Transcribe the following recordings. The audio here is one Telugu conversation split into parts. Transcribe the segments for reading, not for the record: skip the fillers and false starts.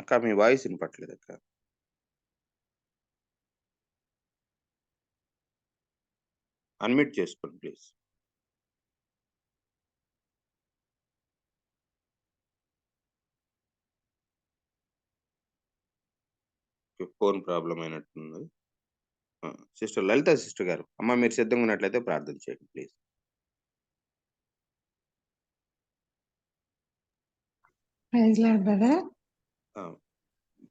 అక్క మీ వాయిస్ వినపట్లేదు అక్క. అన్‌మ్యూట్ చేసుకోండి ప్లీజ్. ఫోన్ ప్రాబ్లమ్ అయినట్టున్నది. సిస్టర్ లలిత సిస్టర్ గారు, అమ్మ మీరు సిద్ధంగా ఉన్నట్లయితే ప్రార్థన చేయండి ప్లీజ్. Praise lord brother.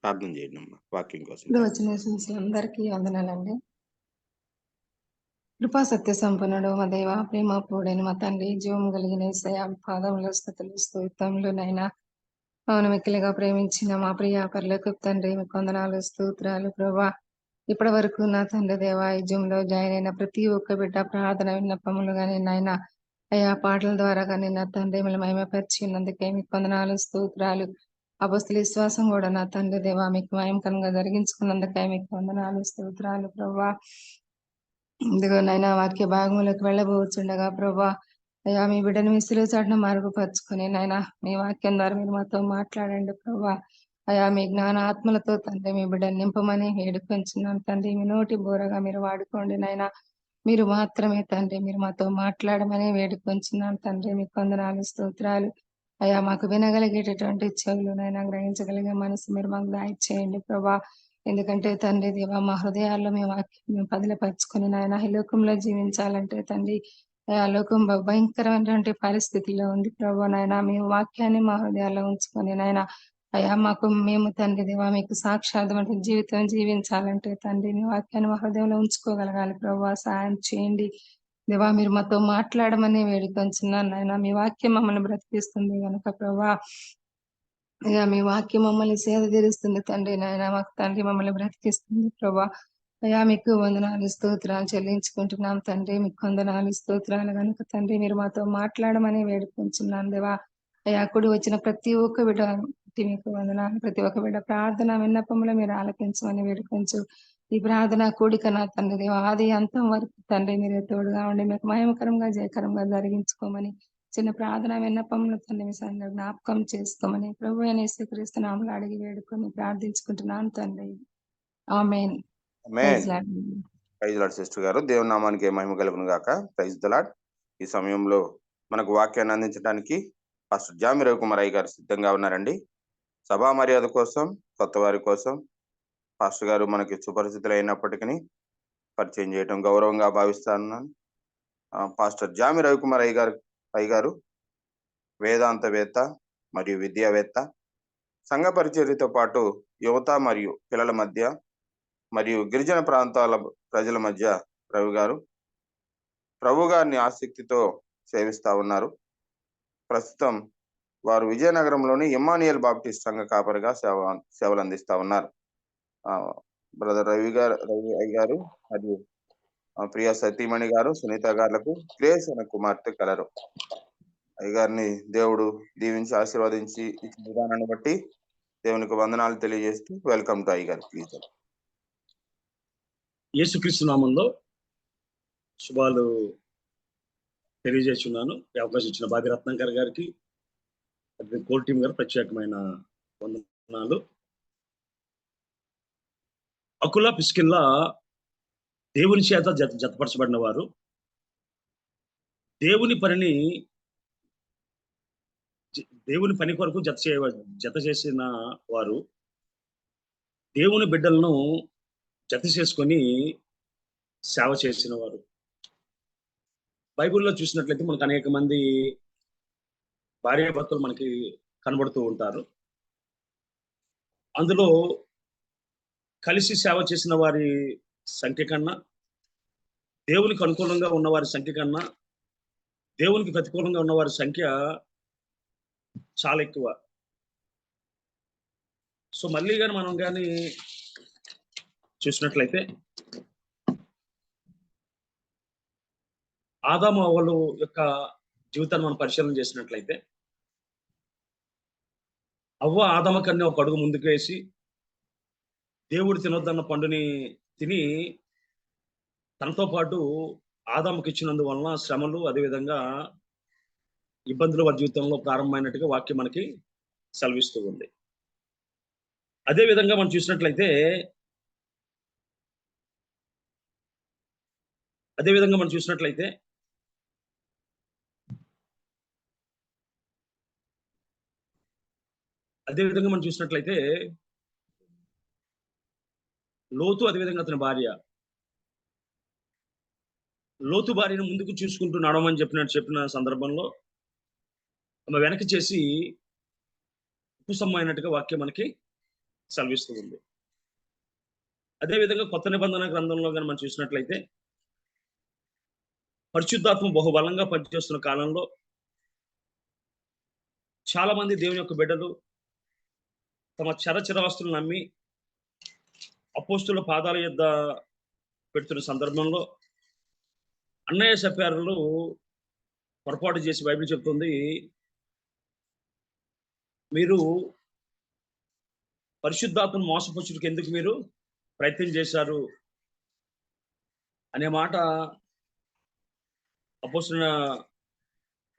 ప్రార్థన చేయండి అమ్మా, వాక్యం కోసం. ఇప్పుడు వచ్చిన అందరికీ వందనాలండి. కృపా సత్య సంపన్నుడు మా దేవ, ప్రేమ పూడని మా తండ్రి, జీవం కలిగిన యేసయ్య, పాదముల స్థుతులు స్తోత్రములునైనా అవును మిక్కిలిగా ప్రేమించిన మా ప్రియ పరలోకపు తండ్రి, మీకు వందనాలు స్తోత్రాలు ప్రభా. ఇప్పటి వరకు నా తండ్రి దేవ, ఈ జూమ్లో జాయిన్ అయిన ప్రతి ఒక్క బిడ్డ ప్రార్థన విన్నపములు కానీ నాయన అయ్యా పాటల ద్వారా కానీ నా తండ్రి మిమ్మల్ని మహిమపరిచినందుకే మీకు వందనాలు స్తోత్రాలు. అపస్తుల విశ్వాసం కూడా నా తండ్రి దేవ మీకు మహిమకరంగా జరిగించుకున్నందుకే మీకు వందనాలు స్తోత్రాలు ప్రభా. ఇదిగో నైనా వాక్య భాగములకు వెళ్ళబోచుండగా ప్రభా అయ్యా మీ బిడ్డను మీ సిలువ చాటున మరుగుపరుచుకుని నాయనా మీ వాక్యం ద్వారా మీరు మాతో మాట్లాడండి ప్రభా. అయా మీ జ్ఞాన ఆత్మలతో తండ్రి మీ బిడ్డను నింపమని వేడుకొంచున్నాను తండ్రి. మీ నోటి బోరగా మీరు వాడుకోండి నాయనా, మీరు మాత్రమే తండ్రి, మీరు మాతో మాట్లాడమని వేడుకొంచున్నాను తండ్రి. మీకు వందనాలు స్తోత్రాలు. అయ్యా మాకు వినగలిగేటటువంటి చెవులు నైనా, గ్రహించగలిగే మనసు మీరు మాకు దయచేయండి ప్రభా. ఎందుకంటే తండ్రి దేవా మా హృదయాల్లో మీ వాక్యం మేము పదిలపరుచుకొని నాయన ఈ లోకంలో జీవించాలంటే తండ్రి ఆ లోకం భయంకరమైనటువంటి పరిస్థితిలో ఉంది ప్రభా. నాయన మీ వాక్యాన్ని మా హృదయాల్లో ఉంచుకొని నాయన అయ్యా మాకు మేము తండ్రి దేవా మీకు సాక్షాత్మైన జీవితం జీవించాలంటే తండ్రి మీ వాక్యాన్ని మా హృదయంలో ఉంచుకోగలగాలి ప్రభా. సాయం చేయండి దేవా, మీరు మాతో మాట్లాడమని వేడుకొంచున్నాను నాయన. మీ వాక్యం మమ్మల్ని బ్రతికిస్తుంది కనుక ప్రభా, ఇక మీ వాక్యం మమ్మల్ని సేద తీరుస్తుంది తండ్రి నాయన. మాకు తండ్రి మమ్మల్ని బ్రతికిస్తుంది ప్రభా. అయ్యా మీకు వందనాలు స్తోత్రాలు చెల్లించుకుంటున్నాం తండ్రి. మీకు వందనాలు స్తోత్రాలు కనుక తండ్రి మీరు మాతో మాట్లాడమని వేడుకుంటున్నాను దేవా. అయ్యా కుడి వచ్చిన ప్రతి ఒక్క బిడ్డ మీకు వందనాలు. ప్రతి ఒక్క బిడ్డ ప్రార్థన విన్నపంలో మీరు ఆలకించమని వేడుకొంచు. ఈ ప్రార్థన కూడిక నా తండ్రి దేవా ఆది అంతం వరకు తండ్రి మీరు తోడుగా ఉండి మీకు మహిమకరంగా జయకరంగా జరిగించుకోమని చిన్న ప్రార్థన విన్నపంలో తండ్రి మీ సంగతి జ్ఞాపకం చేసుకోమని ప్రభు అయిన యేసుక్రీస్తు నామములో అడిగి వేడుకొని ప్రార్థించుకుంటున్నాను తండ్రి. Amen. Praise Lord. Praise Lord sister గారు, దేవుని నామానికి మహిమ కలుగును గాక. Praise the Lord. ఈ సమయంలో మనకు వాక్యాన్ని అందించడానికి పాస్టర్ జామి రవికుమార్ అయ్య గారు సిద్ధంగా ఉన్నారండి. సభా మర్యాద కోసం, కొత్త వారి కోసం పాస్టర్ గారు మనకి సుపరిచితులు అయినప్పటికీ పరిచయం చేయడం గౌరవంగా భావిస్తున్నాను. పాస్టర్ జామి రవికుమార్ అయ్య గారు వేదాంతవేత్త మరియు విద్యావేత్త, సంఘ పరిచర్యతో పాటు యువత మరియు పిల్లల మధ్య మరియు గిరిజన ప్రాంతాల ప్రజల మధ్య ప్రభు గారిని ఆసక్తితో సేవిస్తా ఉన్నారు. ప్రస్తుతం వారు విజయనగరంలోని ఇమ్మానియల్ బాప్టిస్ట్ సంఘ కాపరిగా సేవలు అందిస్తా ఉన్నారు. బ్రదర్ రవి అయ్య గారు మరియు ప్రియా సతీమణి గారు సునీత గారులకు గ్రేస్ అనే కుమార్తె కలరు. అయ్యగారిని దేవుడు దీవించి ఆశీర్వదించి ఇచ్చిన విధానాన్ని బట్టి దేవునికి వందనాలు తెలియజేస్తూ వెల్కమ్ టు అయ్యగారు ప్లీజ్. యేసుక్రీస్తు నామంలో శుభాలు తెలియజేస్తున్నాను. ఈ అవకాశం ఇచ్చిన బాబీ రత్నాకర్ గారికి, కోల్ టీం గారు ప్రత్యేకమైన వందనాలు. అకుల పిస్కిల్లా దేవుని చేత జతపరచబడిన వారు, దేవుని పని కొరకు జత చేసిన వారు, దేవుని బిడ్డలను జత చేసుకొని సేవ చేసిన వారు. బైబిల్లో చూసినట్లయితే మనకు అనేక మంది భార్యాభర్తలు మనకి కనబడుతూ ఉంటారు. అందులో కలిసి సేవ చేసిన వారి సంఖ్య కన్నా, దేవునికి అనుకూలంగా ఉన్న వారి సంఖ్య కన్నా, దేవునికి ప్రతికూలంగా ఉన్న వారి సంఖ్య చాలా ఎక్కువ. సో మళ్ళీ కానీ మనం కానీ చూసినట్లయితే ఆదాము అవ్వల యొక్క జీవితాన్ని మనం పరిశీలన చేసినట్లయితే, అవ్వ ఆదాము కన్నా ఒక అడుగు ముందుకు వేసి దేవుడు తినొద్దన్న పండుని తిని తనతో పాటు ఆదాముకి ఇచ్చినందువలన శ్రమలు, అదేవిధంగా ఇబ్బందులు వారి జీవితంలో ప్రారంభమైనట్టుగా వాక్యం మనకి సెలవిస్తూ ఉంది. అదే విధంగా మనం చూసినట్లయితే అదే విధంగా మనం చూసినట్లయితే లోతు, అదేవిధంగా అతని భార్య, లోతు భార్యను ముందుకు చూసుకుంటూ నడవమని చెప్పిన సందర్భంలో ఆమె వెనక్కి చేసి ఉపసమైనట్టుగా వాక్యం మనకి సెలవిస్తూ ఉంది. అదేవిధంగా కొత్త నిబంధన గ్రంథంలో కానీ మనం చూసినట్లయితే పరిశుద్ధాత్మ బహుబలంగా పనిచేస్తున్న కాలంలో చాలా మంది దేవుని యొక్క బిడ్డలు తమ చరచరాస్తులను నమ్మి అపోస్తుల పాదాల యొద్ద పెడుతున్న సందర్భంలో అన్నయ్య సప్యారులు పొరపాటు చేసి బైబిల్ చెప్తుంది, మీరు పరిశుద్ధాత్మను మోసపుచ్చుటకు ఎందుకు మీరు ప్రయత్నం చేశారు అనే మాట అపోస్తులైన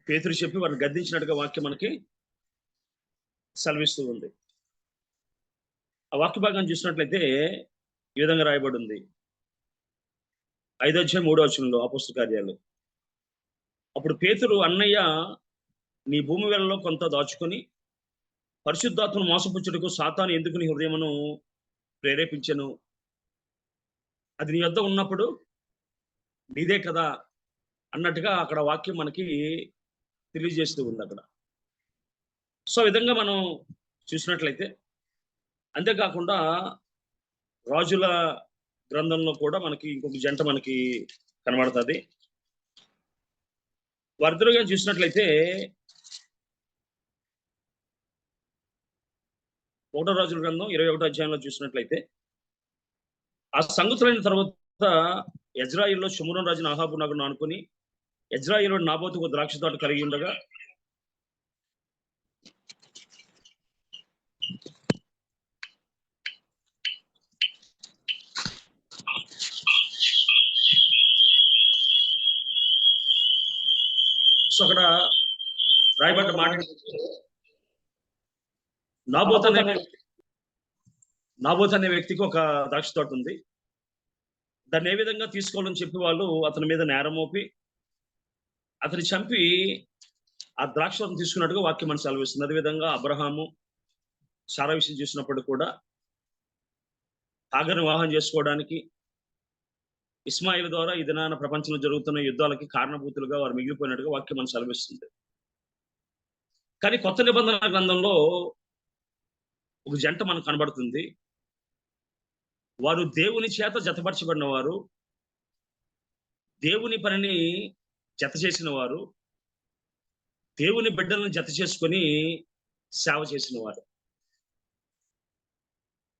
పేతురు చెప్పి వారిని గద్దించినట్టుగా వాక్యం మనకి సెలవిస్తూ ఉంది. ఆ వాక్య భాగాన్ని చూసినట్లయితే ఈ విధంగా రాయబడి ఉంది. 5:3 అపోస్తుల కార్యాలు. అప్పుడు పేతురు, అన్నయ్య, నీ భూమి వేళలో కొంత దాచుకొని పరిశుద్ధాత్మను మోసపుచ్చుటకు సాతాను ఎందుకు నీ హృదయమును ప్రేరేపించెను? అది నీ వద్ద ఉన్నప్పుడు నీదే కదా అన్నట్టుగా అక్కడ వాక్యం మనకి తెలియజేస్తూ ఉంది అక్కడ. సో విధంగా మనం చూసినట్లయితే, అంతేకాకుండా రాజుల గ్రంథంలో కూడా మనకి ఇంకొక జంట మనకి కనబడుతుంది. వారిద్దరుగా చూసినట్లయితే 1వ రాజుల గ్రంథం 21వ అధ్యాయంలో చూసినట్లయితే, ఆ సంగతులైన తర్వాత యెజ్రెయేలులో షోమ్రోను రాజును అహాబు నగరును ఆనుకొని యెజ్రెయేలు నాబోతు ఒక ద్రాక్ష తోట కలిగి ఉండగా సో అక్కడ రాయబడ్డ మాట నాబోతు అనే వ్యక్తికి ఒక ద్రాక్ష తోట ఉంది. దాన్ని ఏ విధంగా తీసుకోవాలని చెప్పి వాళ్ళు అతని మీద నేరం మోపి అతని చంపి ఆ ద్రాక్ష తోటను తీసుకున్నట్టుగా వాక్యం మనకు సెలవిస్తుంది. అదేవిధంగా అబ్రహాము సారా విషయం చూసినప్పుడు కూడా హాగరుని వివాహం చేసుకోవడానికి ఇస్మాయిల్ ద్వారా ఈ దినాన ప్రపంచంలో జరుగుతున్న యుద్ధాలకి కారణభూతులుగా వారు మిగిలిపోయినట్టుగా వాక్యం మనకు సెలవిస్తుంది. కానీ కొత్త నిబంధన గ్రంథంలో ఒక జంట మనకు కనబడుతుంది. వారు దేవుని చేత జతపరచబడిన వారు, దేవుని పనిని జత చేసిన వారు, దేవుని బిడ్డలను జత చేసుకొని సేవ చేసిన వారు.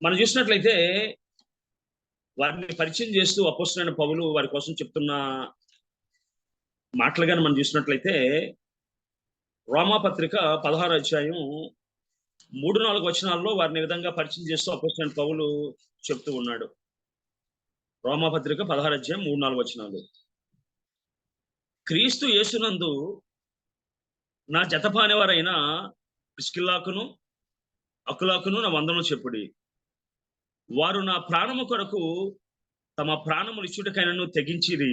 మనం చూసినట్లయితే వారిని పరిచయం చేస్తూ అపోస్తలుడైన పౌలు వారి కోసం చెప్తున్న మాటలుగానే మనం చూసినట్లయితే రోమాపత్రిక 16వ అధ్యాయం 3-4 వచనాల్లో వారిని విధంగా పరిచయం చేస్తూ అపోస్తలుడైన పౌలు చెప్తూ ఉన్నాడు. రోమాపత్రిక 16వ అధ్యాయం 3-4 వచనాలు. క్రీస్తు యేసునందు నా జతపానివారైన ప్రిస్కిల్లాకును అకులాకును నా వందనము చెప్పుడి. వారు నా ప్రాణము కొరకు తమ ప్రాణములు ఇచ్చుటకైనను తెగించిరి,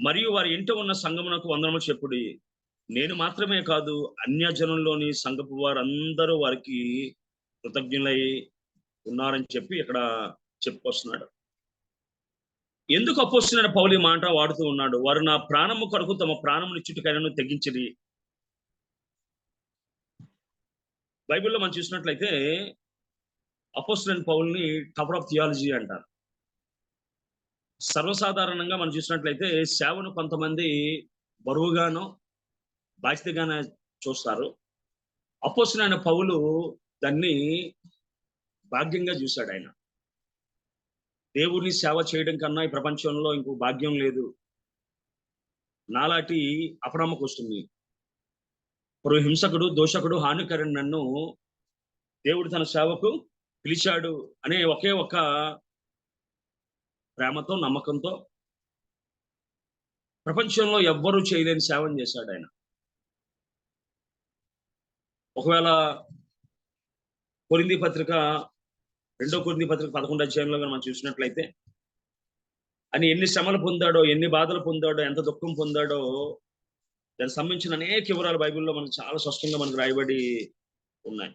మరియు వారి ఇంట ఉన్న సంఘమునకు వందనము చెప్పుడి. నేను మాత్రమే కాదు, అన్యజనుల్లోని సంఘపు వారందరూ వారికి కృతజ్ఞులై ఉన్నారని చెప్పి ఇక్కడ చెప్పుకొస్తున్నాడు. ఎందుకు అపోస్తలుడైన పౌలు ఈ మాట వాడుతూ ఉన్నాడు? వారు నా ప్రాణము కొరకు తమ ప్రాణములు ఇచ్చుటకైనను తెగించిరి. బైబిల్లో మనం చూసినట్లయితే అపోస్తలుడైన పౌలుని టవర్ ఆఫ్ థియాలజీ అంటారు. సర్వసాధారణంగా మనం చూసినట్లయితే సేవను కొంతమంది బరువుగానో బాధ్యతగానే చూస్తారు. అపోస్తలుడైన పౌలు దాన్ని భాగ్యంగా చూశాడు. ఆయన దేవుని సేవ చేయడం కన్నా ఈ ప్రపంచంలో ఇంకో భాగ్యం లేదు. నాలాంటి అపనమ్మకస్తుని, హింసకుడు, దోషకుడు, హానికరుడు నన్ను దేవుడు తన సేవకు పిలిచాడు అనే ఒకే ఒక ప్రేమతో, నమ్మకంతో ప్రపంచంలో ఎవ్వరూ చేయలేని సేవను చేశాడు ఆయన. ఒకవేళ కొరింథీ పత్రిక 2 కొరింథీ పత్రిక 11 అధ్యాయంలో మనం చూసినట్లయితే అని ఎన్ని శ్రమలు పొందాడో, ఎన్ని బాధలు పొందాడో, ఎంత దుఃఖం పొందాడో దానికి సంబంధించిన అనేక వివరాలు బైబిల్లో మనకు చాలా స్పష్టంగా మనకు రాయబడి ఉన్నాయి.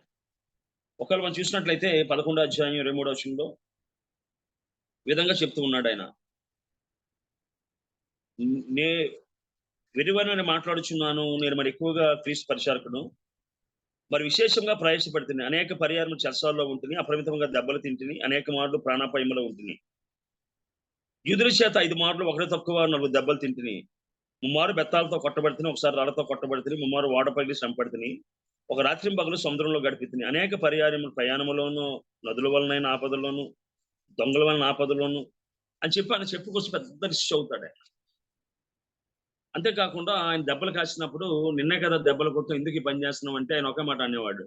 ఒకవేళ మనం చూసినట్లయితే 11 అధ్యాయం 23 వచనంలో ఈ విధంగా చెప్తూ ఉన్నాడు ఆయన, నే వెరువని మాట్లాడుచున్నాను, నేను మరి ఎక్కువగా క్రీస్తు పరిచారకుడు, మరి విశేషంగా ప్రయాసపడుతుంది, అనేక పర్యాయములు చెరసాల్లో ఉంటుంది, అపరిమితంగా దెబ్బలు తింటిని, అనేక మార్లు ప్రాణాపాయములో ఉంటుంది, యూదుల చేత 5 మార్లు ఒకటి తక్కువ 4 దెబ్బలు తింటిని, 3 మారు బెత్తాలతో కొట్టబడితిని, ఒకసారి రాళ్లతో కొట్టబడితిని, 3 మారు ఓడ పగిలి శ్రమ పడితిని, ఒక రాత్రి పగలు సముద్రంలో గడిపితిని, అనేక పర్యాయములు ప్రయాణములోను, నదుల వలనైన ఆపదలోను, దొంగల వలన ఆపదలోను అని చెప్పి ఆయన చెప్పుకొచ్చి పెద్ద లిస్ట్ అవుతాడు ఆయన. అంతేకాకుండా ఆయన దెబ్బలు కాసినప్పుడు, నిన్నే కదా దెబ్బలు కొట్టు, ఎందుకు ఈ పని చేస్తున్నావు అంటే ఆయన ఒకే మాట అనేవాడు,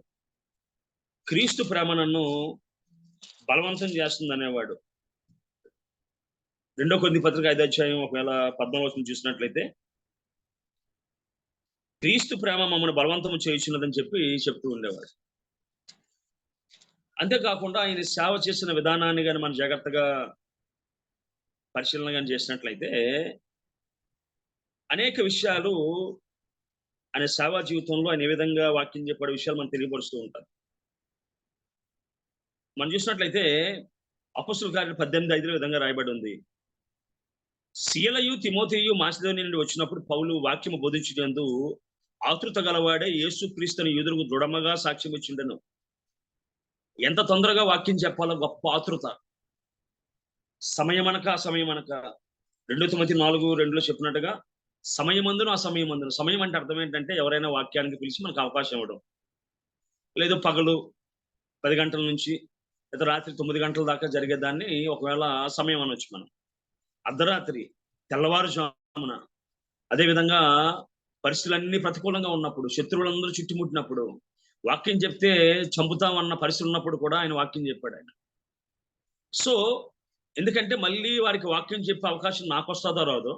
క్రీస్తు ప్రేమ నన్ను బలవంతం చేస్తుంది అనేవాడు. 2 కొరింథీ పత్రిక 5 అధ్యాయం ఒకవేళ 14 వచనం చూసినట్లయితే, క్రీస్తు ప్రేమ మమ్మల్ని బలవంతం చేయుచున్నదని చెప్పి చెప్తూ ఉండేవాడు. అంతేకాకుండా ఆయన సేవ చేసిన విధానాన్ని కానీ మనం జాగ్రత్తగా పరిశీలన కానీ చేసినట్లయితే అనేక విషయాలు ఆయన సేవా జీవితంలో ఆయన ఏ విధంగా వాక్యం చెప్పే విషయాలు మనం తెలియపరుస్తూ ఉంటారు. మనం చూసినట్లయితే అపొస్తలుల కార్యాలు 18:5 విధంగా రాయబడి ఉంది, సీలయు తిమోతియు మాసిదోనియ నుండి వచ్చినప్పుడు పౌలు వాక్యము బోధించుటందు ఆతృత గలవాడే యేసు క్రీస్తుని యూదులకు దృఢముగా సాక్ష్యం ఇచ్చిండెను. ఎంత తొందరగా వాక్యం చెప్పాలో గొప్ప ఆతృత, సమయమనక 2 తిమోతి 4:2 చెప్పినట్టుగా సమయమందును అసమయమందును. సమయం అంటే అర్థం ఏంటంటే ఎవరైనా వాక్యానికి పిలిచి మనకు అవకాశం ఇవ్వడం, లేదు పగలు 10 గంటల నుంచి లేదా రాత్రి 9 గంటల దాకా జరిగేదాన్ని ఒకవేళ సమయం అనొచ్చు మనం. అర్ధరాత్రి, తెల్లవారుజామున, అదేవిధంగా పరిస్థితులన్నీ ప్రతికూలంగా ఉన్నప్పుడు, శత్రువులందరూ చుట్టుముట్టినప్పుడు, వాక్యం చెప్తే చంపుతామన్న పరిస్థితులు ఉన్నప్పుడు కూడా ఆయన వాక్యం చెప్పాడు ఆయన. సో ఎందుకంటే మళ్ళీ వారికి వాక్యం చెప్పే అవకాశం నాకు వస్తుందో రాదో,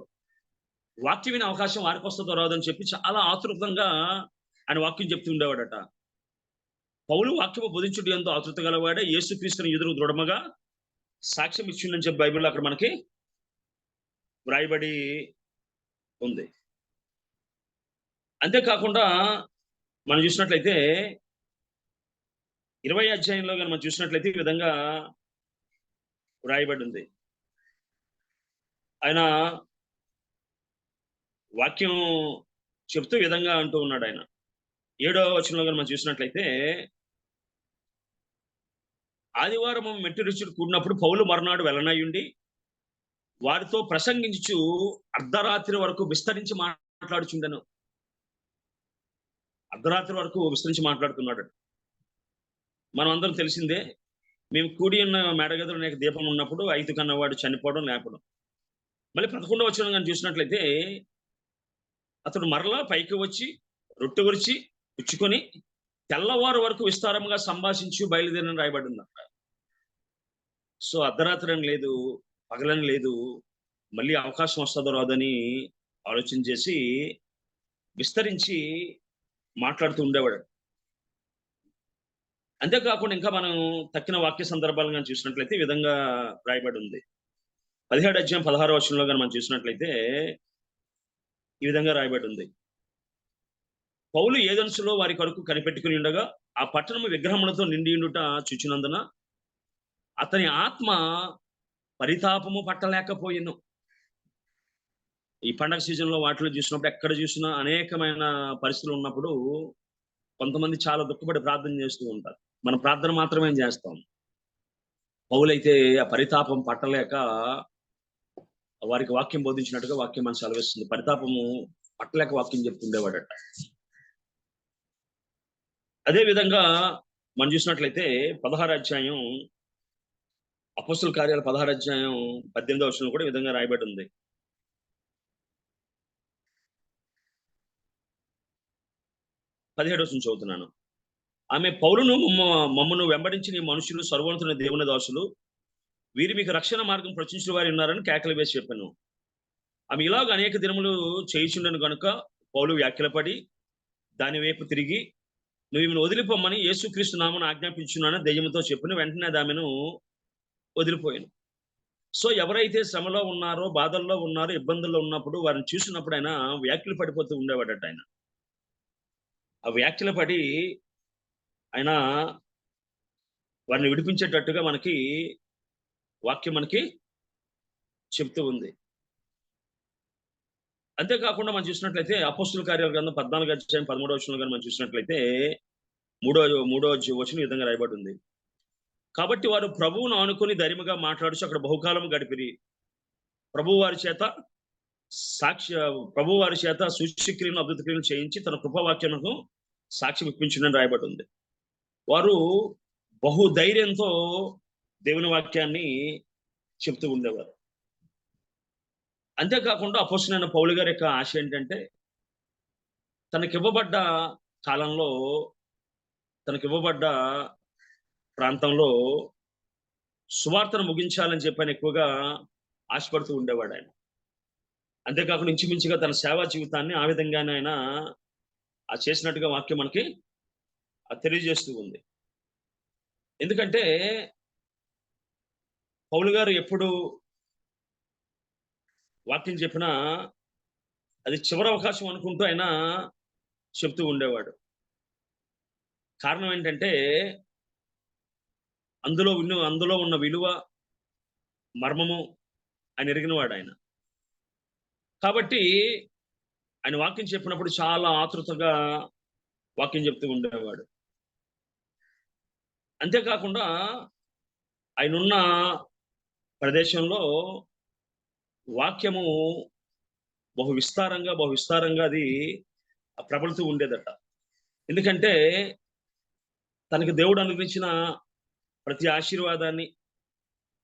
వాక్యం వినే అవకాశం వారికి వస్తుందో రాదో అని చెప్పి చాలా ఆతృతంగా ఆయన వాక్యం చెప్తూ ఉండేవాడట. పౌలు వాక్యము బోధించుట యందు ఆతృత గలవాడే యేసుక్రీస్తుని యూదులకు దృఢముగా సాక్ష్యం ఇచ్చిండని చెప్పి బైబిల్లో అక్కడ మనకి వ్రాయబడి ఉంది. అంతేకాకుండా మనం చూసినట్లయితే 20 అధ్యాయంలో కానీ మనం చూసినట్లయితే ఈ విధంగా వ్రాయబడి ఉంది, ఆయన వాక్యం చెప్తూ ఈ విధంగా అంటూ ఉన్నాడు ఆయన. 7వ వచనంలో కానీ మనం చూసినట్లయితే, ఆదివారం మెట్టు రుచులు కూడినప్పుడు పౌలు మరునాడు వెళ్ళనయ్యుండి వారితో ప్రసంగించు అర్ధరాత్రి వరకు విస్తరించి మాట్లాడుచుండెను. అర్ధరాత్రి వరకు విస్తరించి మాట్లాడుతున్నాడు. మనం అందరం తెలిసిందే, మేము కూడి ఉన్న మేడగదిలో అనేక దీపం ఉన్నప్పుడు 5 కన్నవాడు చనిపోవడం లేపడం. మళ్ళీ 11వ వచనం కానీ చూసినట్లయితే, అతడు మరలా పైకి వచ్చి రొట్టె విరిచి పుచ్చుకొని తెల్లవారు వరకు విస్తారంగా సంభాషించి బయలుదేరిన రాయబడి ఉందంట. సో అర్ధరాత్రి అని లేదు, పగలని లేదు, మళ్ళీ అవకాశం వస్తుందో రాదని ఆలోచన చేసి విస్తరించి మాట్లాడుతూ ఉండేవాడు. అంతేకాకుండా ఇంకా మనం తక్కిన వాక్య సందర్భాలను కానీ చూసినట్లయితే ఈ విధంగా రాయబడి ఉంది. 17 అధ్యాయం 16వ వచనంలో కానీ మనం చూసినట్లయితే ఈ విధంగా రాయబడి ఉంది, పౌలు ఏదెన్సులో వారి కొరకు కనిపెట్టుకుని ఉండగా ఆ పట్టణము విగ్రహములతో నిండి ఉండుట చూచినందున అతని ఆత్మ పరితాపము పట్టలేకపోయెను. ఈ పండగ సీజన్లో వాటిలో చూసినప్పుడు ఎక్కడ చూసినా అనేకమైన పరిస్థితులు ఉన్నప్పుడు కొంతమంది చాలా దుఃఖపడి ప్రార్థన చేస్తూ ఉంటారు. మనం ప్రార్థన మాత్రమే చేస్తాం. పౌలైతే ఆ పరితాపం పట్టలేక వారికి వాక్యం బోధించినట్టుగా వాక్యం మనసు సెలవిస్తుంది. పరితాపము పట్టలేక వాక్యం చెప్తుండేవాడట. అదే విధంగా మనం చూసినట్లయితే 16వ అధ్యాయం అపొస్తలుల కార్యాలు 16వ అధ్యాయం 18వ వచనంలో కూడా ఈ విధంగా రాయబడి ఉంది. 17వ వచనం చదువుతున్నాను, ఆమె పౌలును మమ్మను వెంబడించి నీ మనుషులు సర్వోన్నతుని దేవుని దాసులు, వీరు మీకు రక్షణ మార్గం ప్రచురించిన వారు ఉన్నారని కేకలు వేసి చెప్పాను. ఆమె ఇలాగ అనేక దినములు చేయుచుండను గనుక పౌలు వ్యాఖ్యలపడి దాని వైపు తిరిగి నువ్వు ఈమెను వదిలిపోమ్మని యేసుక్రీస్తు నామమున ఆజ్ఞాపించున్నాను దెయ్యముతో చెప్పిన వెంటనే అది ఆమెను వదిలిపోయాను. సో ఎవరైతే శ్రమలో ఉన్నారో, బాధల్లో ఉన్నారో, ఇబ్బందుల్లో ఉన్నప్పుడు వారిని చూసినప్పుడు ఆయన వ్యాఖ్యలు పడిపోతూ ఉండేవాడట. ఆయన ఆ వ్యాఖ్యలు పడి ఆయన వారిని విడిపించేటట్టుగా మనకి వాక్యం మనకి చెప్తూ ఉంది. అంతేకాకుండా మనం చూసినట్లయితే అపోస్తుల కార్యాల గ్రంథం 14వ అధ్యాయం 13వ వచనంలో కానీ మనం చూసినట్లయితే మూడో వచనం ఈ విధంగా రాయబడి ఉంది. కాబట్టి వారు ప్రభువును ఆనుకొని ధైర్యముగా మాట్లాడుచు అక్కడ బహుకాలం గడిపిరి. ప్రభు వారి చేత సూచక్రియలను అద్భుత క్రియలు చేయించి తన కృపావాక్యముకు సాక్ష్యం ఇప్పించునని రాయబడి ఉంది. వారు బహుధైర్యంతో దేవుని వాక్యాన్ని చెప్తూ ఉండేవారు. అంతేకాకుండా అపోస్తలుడైన పౌలు గారి యొక్క ఆశ ఏంటంటే తనకివ్వబడ్డ కాలంలో, తనకివ్వబడ్డ ప్రాంతంలో సువార్తను ముగించాలని చెప్పి ఆయన ఎక్కువగా ఆశపడుతూ ఉండేవాడు ఆయన. అంతేకాకుండా ఇంచుమించుగా తన సేవా జీవితాన్ని ఆ విధంగానే ఆయన చేసినట్టుగా వాక్యం మనకి తెలియజేస్తూ ఉంది. ఎందుకంటే పౌలు గారు ఎప్పుడు వాక్యం చెప్పినా అది చివరి అవకాశం అనుకుంటూ ఆయన చెప్తూ ఉండేవాడు. కారణం ఏంటంటే అందులో ఉన్న విలువ, మర్మము ఆయన ఎరిగినవాడు ఆయన. కాబట్టి ఆయన వాక్యం చెప్పినప్పుడు చాలా ఆతృతగా వాక్యం చెప్తూ ఉండేవాడు. అంతేకాకుండా ఆయనున్న ప్రదేశంలో వాక్యము బహు విస్తారంగా అది ప్రబలుతూ ఉండేదట. ఎందుకంటే తనకి దేవుడు అనుగ్రహించిన ప్రతి ఆశీర్వాదాన్ని,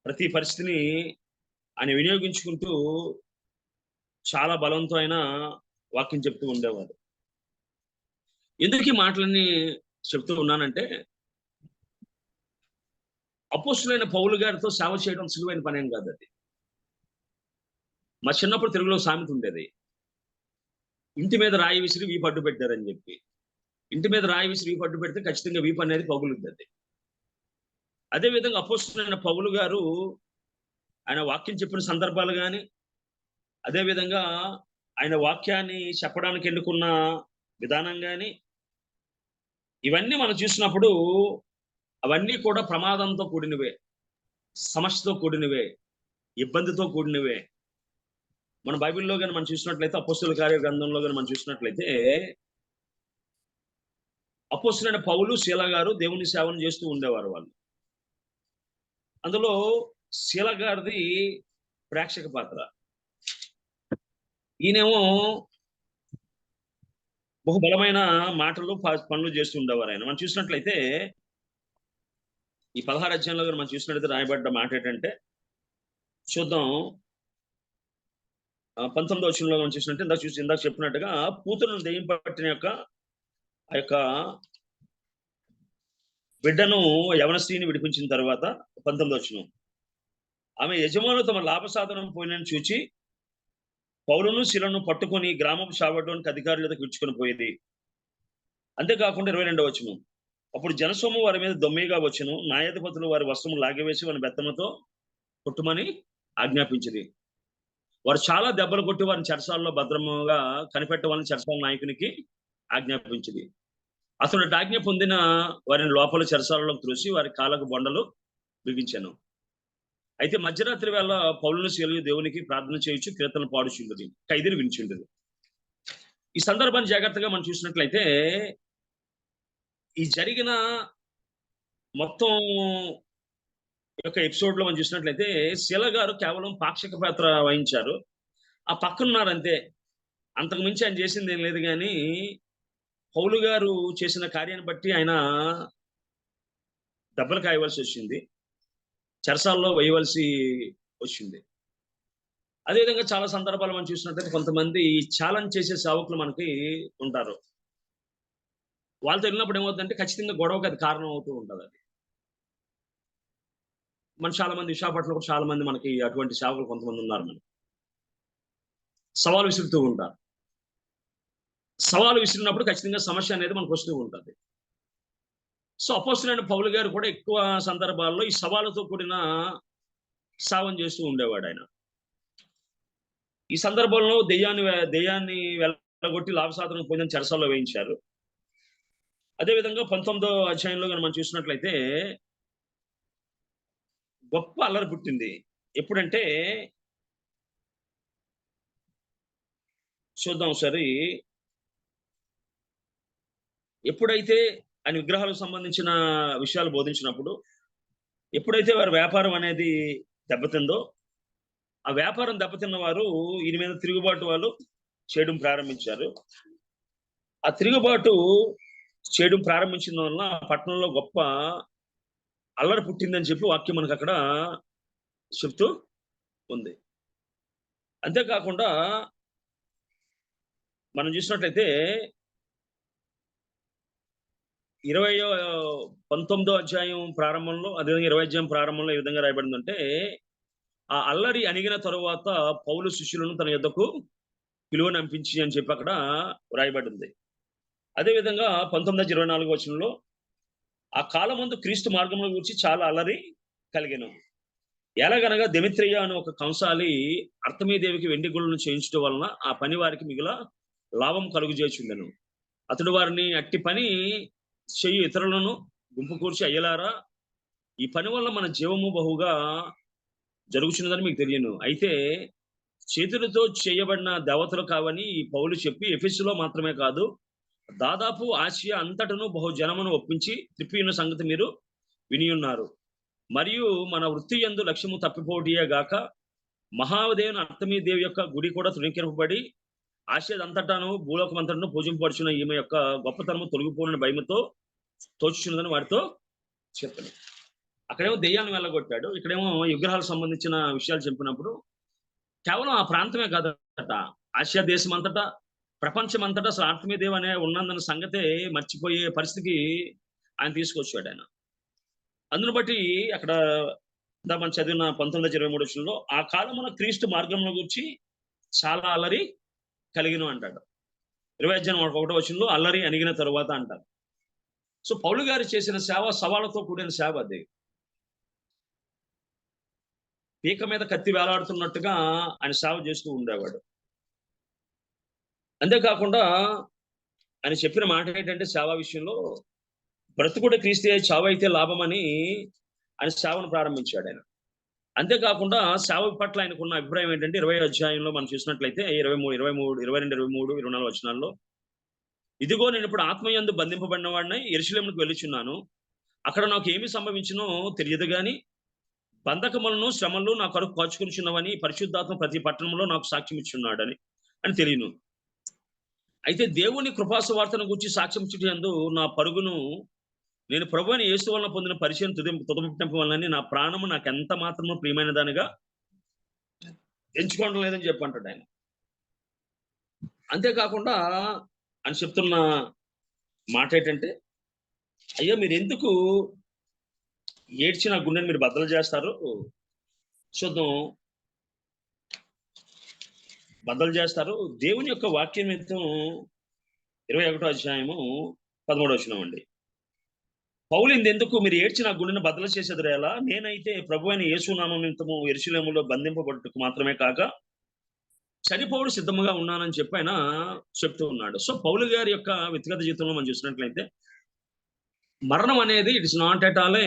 ప్రతి పరిస్థితిని ఆయన వినియోగించుకుంటూ చాలా బలంతో ఆయన వాక్యం చెప్తూ ఉండేవాడు. ఎందుకు ఈ మాటలన్నీ చెప్తూ ఉన్నానంటే అపోస్తలుడైన పౌలు గారితో సేవ చేయడం సులువైన పనేం కాదు. అది మా చిన్నప్పుడు తెలుగులో సామెత ఉండేది, ఇంటి మీద రాయి విసిరి వీపు అడ్డు పెట్టారని చెప్పి. ఇంటి మీద రాయి విసిరి వీపు అడ్డు పెడితే ఖచ్చితంగా వీపు అనేది పగులుద్ది. అదేవిధంగా అపోస్తలుడైన పౌలు గారు ఆయన వాక్యం చెప్పిన సందర్భాలు కానీ, అదేవిధంగా ఆయన వాక్యాన్ని చెప్పడానికి ఎన్నుకున్న విధానం కానీ, ఇవన్నీ మనం చూసినప్పుడు అవన్నీ కూడా ప్రమాదంతో కూడినవే, సమస్యతో కూడినవే, ఇబ్బందితో కూడినవే. మన బైబిల్లో కానీ మనం చూసినట్లయితే, అపోస్తలుల కార్య గ్రంథంలో కానీ మనం చూసినట్లయితే అపోస్తలుడైన పౌలు, శీల గారు దేవుని సేవను చేస్తూ ఉండేవారు వాళ్ళు. అందులో శీల గారిది ప్రేక్షక పాత్ర. ఈయనేమో బహుబలమైన మాటలు పనులు చేస్తూ ఉండేవారు ఆయన. మనం చూసినట్లయితే ఈ 16వ అధ్యాయంలో మనం చూసినట్లయితే రాయబడ్డ మాట ఏంటంటే, చూద్దాం 19వ వచనంలో మనం చూసినట్టు ఇందాక చెప్పినట్టుగా కూతురును దెయ్యం పట్టిన ఆ యొక్క బిడ్డను యవనస్త్రీని విడిపించిన తర్వాత 19వ వచనం, ఆమె యజమానులు తమ లాభసాధనం పోయినని చూచి పౌలును శీలను పట్టుకొని గ్రామం చావడానికి అధికారులకు విడుచుకొని పోయేది. అంతేకాకుండా 22వ వచనం, అప్పుడు జనసొమ్ము వారి మీద దొమ్మిగా వచ్చును, న్యాయాధిపతులు వారి వస్త్రము లాగివేసి వారి బెత్తముతో కొట్టుమని ఆజ్ఞాపించింది. వారు చాలా దెబ్బలు కొట్టి వారిని చెరసాలలో భద్రముగా కనిపెట్టవాలని చెరసాల నాయకునికి ఆజ్ఞాపించింది. అతడు ఆజ్ఞ పొందిన వారిని లోపల చెరసాలలో త్రోసి వారి కాళ్ళకు బొండలు బిగించాను. అయితే మధ్యరాత్రి వేళ పౌలును శీలను దేవునికి ప్రార్థన చేయొచ్చు, కీర్తనలు పాడుచుండదు, ఖైదీని వినిచుండదు. ఈ సందర్భాన్ని జాగ్రత్తగా మనం చూసినట్లయితే ఈ జరిగిన మొత్తం యొక్క ఎపిసోడ్ లో మనం చూసినట్లయితే శీల గారు కేవలం పాక్షిక పాత్ర వహించారు. ఆ పక్కనున్నారు అంతే, అంతకు మించి ఆయన చేసింది ఏం లేదు. కానీ పౌలు గారు చేసిన కార్యాన్ని బట్టి ఆయన దెబ్బలు కాయవలసి వచ్చింది, చెరసాల్లో వేయవలసి వచ్చింది. అదేవిధంగా చాలా సందర్భాలు మనం చూసినట్లయితే కొంతమంది ఛాలెంజ్ చేసే సేవకులు మనకి ఉంటారు. వాళ్ళతో వెళ్ళినప్పుడు ఏమవుతుందంటే ఖచ్చితంగా గొడవకు అది కారణం అవుతూ ఉంటుంది. అది మన చాలా మంది విశాఖపట్నంలో కూడా చాలా మంది మనకి అటువంటి సేవకులు కొంతమంది ఉన్నారు. మనకి సవాలు విసురుతూ ఉంటారు. సవాలు విసిరినప్పుడు ఖచ్చితంగా సమస్య అనేది మనకు వస్తూ ఉంటుంది. సో అపోస్తలుడైన పౌలు గారు కూడా ఎక్కువ సందర్భాల్లో ఈ సవాలుతో కూడిన సేవం చేస్తూ ఉండేవాడు ఆయన. ఈ సందర్భంలో దెయ్యాన్ని వెళ్ళగొట్టి లాభసాధనం పొందిన చెరసాల్లో వేయించారు. అదేవిధంగా 19వ అధ్యాయంలో మనం చూసినట్లయితే గొప్ప అల్లరి పుట్టింది. ఎప్పుడంటే చూద్దాం ఒకసారి. ఎప్పుడైతే ఆయన విగ్రహాలకు సంబంధించిన విషయాలు బోధించినప్పుడు, ఎప్పుడైతే వారి వ్యాపారం అనేది దెబ్బతిందో, ఆ వ్యాపారం దెబ్బతిన్న వారు ఈయన మీద తిరుగుబాటు వాళ్ళు చేయడం ప్రారంభించారు. ఆ తిరుగుబాటు చేయడం ప్రారంభించిన వలన పట్టణంలో గొప్ప అల్లరి పుట్టిందని చెప్పి వాక్యం మనకు అక్కడ చెప్తూ ఉంది. అంతేకాకుండా మనం చూసినట్లయితే 19వ అధ్యాయం ప్రారంభంలో, అదేవిధంగా 20వ అధ్యాయం ప్రారంభంలో ఏ విధంగా రాయబడిందంటే, ఆ అల్లరి అణిగిన తరువాత పౌలు శిష్యులను తన యొద్దకు పిలువనంపించి అని చెప్పి అక్కడ రాయబడింది. అదేవిధంగా 19:24 వచనంలో, ఆ కాలమందు క్రీస్తు మార్గంలో గురించి చాలా అల్లరి కలిగెను. ఎలాగనగా దెమిత్రియ అనే ఒక కంసాలి అర్తమీదేవికి వెండి గుళ్ళను చేయించడం వలన ఆ పని వారికి మిగుల లాభం కలుగజేయుచుండెను. అతడు వారిని అట్టి పని చెయ్యి ఇతరులను గుంపు కూర్చి, అయ్యలారా, ఈ పని వల్ల మన జీవము బహుగా జరుగుచున్నదని మీకు తెలియను. అయితే చేతులతో చేయబడిన దేవతలు కావని ఈ పౌలు చెప్పి ఎఫెసులో మాత్రమే కాదు, దాదాపు ఆసియా అంతటను బహుజనమును ఒప్పించి త్రిప్పిన సంగతి మీరు వినియున్నారు. మరియు మన వృత్తి యందు లక్ష్యము తప్పిపోటియే గాక మహాదేవుని అర్తమీదేవి యొక్క గుడి కూడా తృణీకరింపబడి ఆసియా అంతటాను భూలోకం అంతటను పూజింపబడుచున్న ఈమె యొక్క గొప్పతనము తొలగిపోయిన భయముతో తోచుచున్నదని వారితో చెప్పాను. అక్కడేమో దెయ్యాన్ని వెళ్ళగొట్టాడు, ఇక్కడేమో విగ్రహాలకు సంబంధించిన విషయాలు చెప్పినప్పుడు కేవలం ఆ ప్రాంతమే కాదట, ఆసియా దేశం అంతటా, ప్రపంచం అంతటా అసలు ఆత్మీయదేవి అనే ఉన్నందన్న సంగతే మర్చిపోయే పరిస్థితికి ఆయన తీసుకొచ్చాడు ఆయన. అందును బట్టి అక్కడ మనం చదివిన 19:23 వచనంలో, ఆ కాలమున క్రీస్తు మార్గంలో గురించి చాలా అల్లరి కలిగిన అంటాడు. 20:1 వచనంలో అల్లరి అణిగిన తరువాత అంటారు. సో పౌలు గారు చేసిన సేవ సవాళ్ళతో కూడిన సేవ. అది పీక మీద కత్తి వేలాడుతున్నట్టుగా ఆయన సేవ చేస్తూ ఉండేవాడు. అంతేకాకుండా ఆయన చెప్పిన మాట ఏంటంటే, సేవ విషయంలో బ్రతుకుడు క్రీస్తే, చావైతే లాభం అని ఆయన సేవను ప్రారంభించాడు ఆయన. అంతేకాకుండా సేవ పట్ల ఆయనకున్న అభిప్రాయం ఏంటంటే, 20వ అధ్యాయంలో మనం చూసినట్లయితే 22-23-24 వచనాల్లో, ఇదిగో నేను ఇప్పుడు ఆత్మయందు బంధింపబడిన వాడినై యెరూషలేముకు వెళ్ళుచున్నాను. అక్కడ నాకు ఏమి సంభవించినో తెలియదు గాని బంధకములను శ్రమలు నా కడుపు కాచుకొనిచున్నవని పరిశుద్ధాత్మ ప్రతి పట్టణంలో నాకు సాక్ష్యం ఇచ్చున్నాడని అని తెలియను. అయితే దేవుని కృపాసువార్తను గురించి సాక్ష్యం ఇచ్చుటందు నా పరుగును నేను ప్రభువైన యేసు వలన పొందిన పరిచయం తుదముట్టింపు వలనని నా ప్రాణము నాకు ఎంత మాత్రమో ప్రియమైన దానిగా ఎంచుకోవడం లేదని చెప్పి అంటాడు ఆయన. అంతేకాకుండా అని చెప్తున్న మాట ఏంటంటే, అయ్యా మీరు ఎందుకు ఏడ్చిన గుండెని మీరు బద్దలు చేస్తారు? చూద్దాం. బద్దలు చేస్తారు. దేవుని యొక్క వాక్యం ఎంతో 21వ అధ్యాయము 13వ వచనం అండి. పౌలు ఎందుకు మీరు ఏడ్చిన గుండెను బద్దలు చేసేది ఎలా? నేనైతే ప్రభువైన యేసు నామం నిమిత్తము యెరూషలేములో బంధింపబడుటకు మాత్రమే కాక చనిపోవడం సిద్ధంగా ఉన్నానని చెప్పి ఆయన చెప్తూ ఉన్నాడు. సో పౌలు గారి యొక్క వ్యక్తిగత జీవితంలో మనం చూసినట్లయితే మరణం అనేది it is not at all a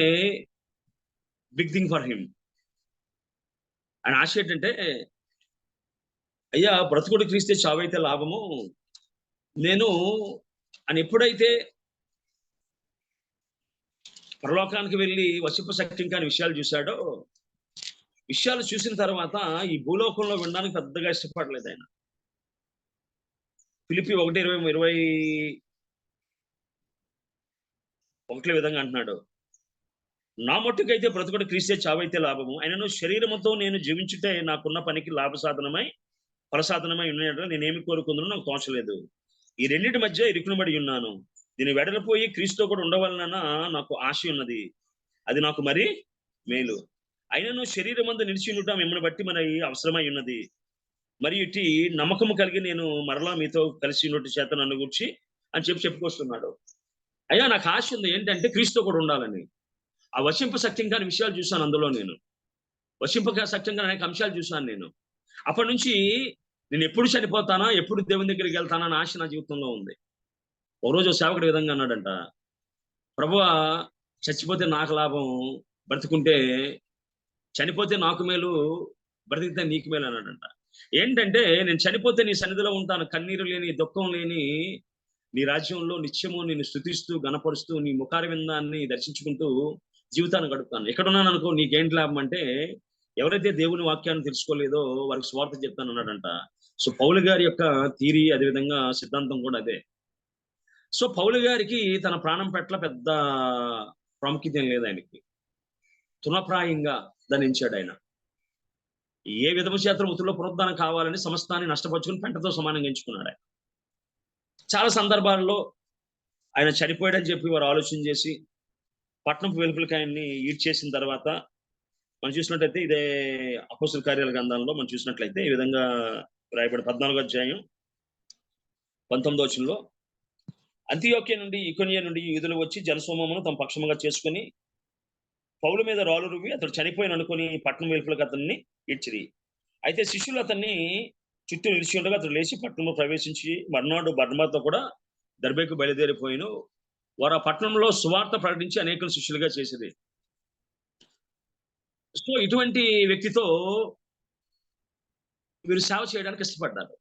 big thing for him. ఆయన ఆశ ఏంటంటే, అయ్యా బ్రతుకుడు క్రీస్తే చావైతే లాభము, నేను అని ఎప్పుడైతే పరలోకానికి వెళ్ళి వశింపశక్యం కాని విషయాలు చూశాడో, విషయాలు చూసిన తర్వాత ఈ భూలోకంలో వినడానికి పెద్దగా ఇష్టపడలేదు ఆయన. ఫిలిప్పీ 1:21 విధంగా అంటున్నాడు, నా మట్టుకైతే బ్రతుకుడు క్రీస్తే చావైతే లాభము, ఆయనను శరీరముతో నేను జీవించుటే నాకున్న పనికి లాభసాధనమై ఫలసాధనమై ఉన్నట్లు నేనేమి కోరుకుందునో నాకు తోచలేదు. ఈ రెండింటి మధ్య ఇరుకునబడి ఉన్నాను. దీన్ని వెడలిపోయి క్రీస్తుతో కూడా ఉండవలన నాకు ఆశ ఉన్నది, అది నాకు మరి మేలు. అయినను శరీరమందు నిలిచి ఉండటం మిమ్మల్ని బట్టి మరి అవసరమై ఉన్నది. మరి ఇటు నమ్మకము కలిగి నేను మరలా మీతో కలిసి ఉన్నట్టు చేత నన్ను గురించి అని చెప్పుకొస్తున్నాడు. అయ్యా నాకు ఆశ ఉంది ఏంటంటే క్రీస్తు కూడా ఉండాలని. ఆ వశింప సత్యం కాని విషయాలు చూశాను అందులో నేను. వశింపక సత్యం కాని అనేక అంశాలు చూశాను నేను. అప్పటి నుంచి నేను ఎప్పుడు చనిపోతానా, ఎప్పుడు దేవుని దగ్గరికి వెళ్తానా అని ఆశ నా జీవితంలో ఉంది. ఒకరోజు సేవకుడు విధంగా అన్నాడంట, ప్రభువా చచ్చిపోతే నాకు లాభం, బ్రతుకుంటే చనిపోతే నాకు మేలు, బ్రతికితే నీకు మేలు అన్నాడంట. ఏంటంటే నేను చనిపోతే నీ సన్నిధిలో ఉంటాను, కన్నీరు లేని, దుఃఖం లేని నీ రాజ్యంలో నిత్యము నిన్ను స్తుతిస్తూ, గణపరుస్తూ, నీ ముఖారవిందాన్ని దర్శించుకుంటూ జీవితాన్ని గడుపుతాను. ఎక్కడున్నాను అనుకో నీకేంటి లాభం అంటే, ఎవరైతే దేవుని వాక్యాన్ని తెలుసుకోలేదో వారికి స్వార్థ చెప్తాను అన్నాడంట. సో పౌలు గారి యొక్క థియరీ, అదేవిధంగా సిద్ధాంతం కూడా అదే. సో పౌలు గారికి తన ప్రాణం పట్ల పెద్ద ప్రాముఖ్యత ఏం లేదు ఆయనకి. తునప్రాయంగా ధనించాడు ఆయన. ఏ విధము చేత మృతుల్లో పునరుద్ధానం కావాలని సమస్తాన్ని నష్టపరుచుకుని పెంటతో సమానంగా ఎంచుకున్నాడు ఆయన. చాలా సందర్భాల్లో ఆయన చనిపోయాడని చెప్పి వారు ఆలోచన చేసి పట్నం వెలుపులకి ఆయన్ని ఈడ్చేసిన తర్వాత మనం చూసినట్లయితే ఇదే అపోస్తుల కార్యాల గ్రంథంలో మనం చూసినట్లయితే ఈ విధంగా రాయబడి 14వ అధ్యాయం 19వ వచనంలో, అంతియోక్య నుండి ఇకోనియ నుండి యూదులు వచ్చి జనసమూహమును తమ పక్షముగా చేసుకుని పౌలు మీద రాళ్ళు రువ్వి అతడు చనిపోయిన అనుకుని పట్టణం వెలుపులకు అతన్ని ఈడ్చిరి. అయితే శిష్యులు అతన్ని చుట్టూ నిలిచి ఉండగా అతడు లేచి పట్టణంలో ప్రవేశించి మర్నాడు బర్నబాతో కూడా దర్బేకు బయలుదేరిపోయిను. వారు ఆ పట్టణంలో సువార్త ప్రకటించి అనేకులు శిష్యులుగా చేసేది. సో ఇటువంటి వ్యక్తితో వీరు సేవ చేయడానికి ఇష్టపడ్డారు.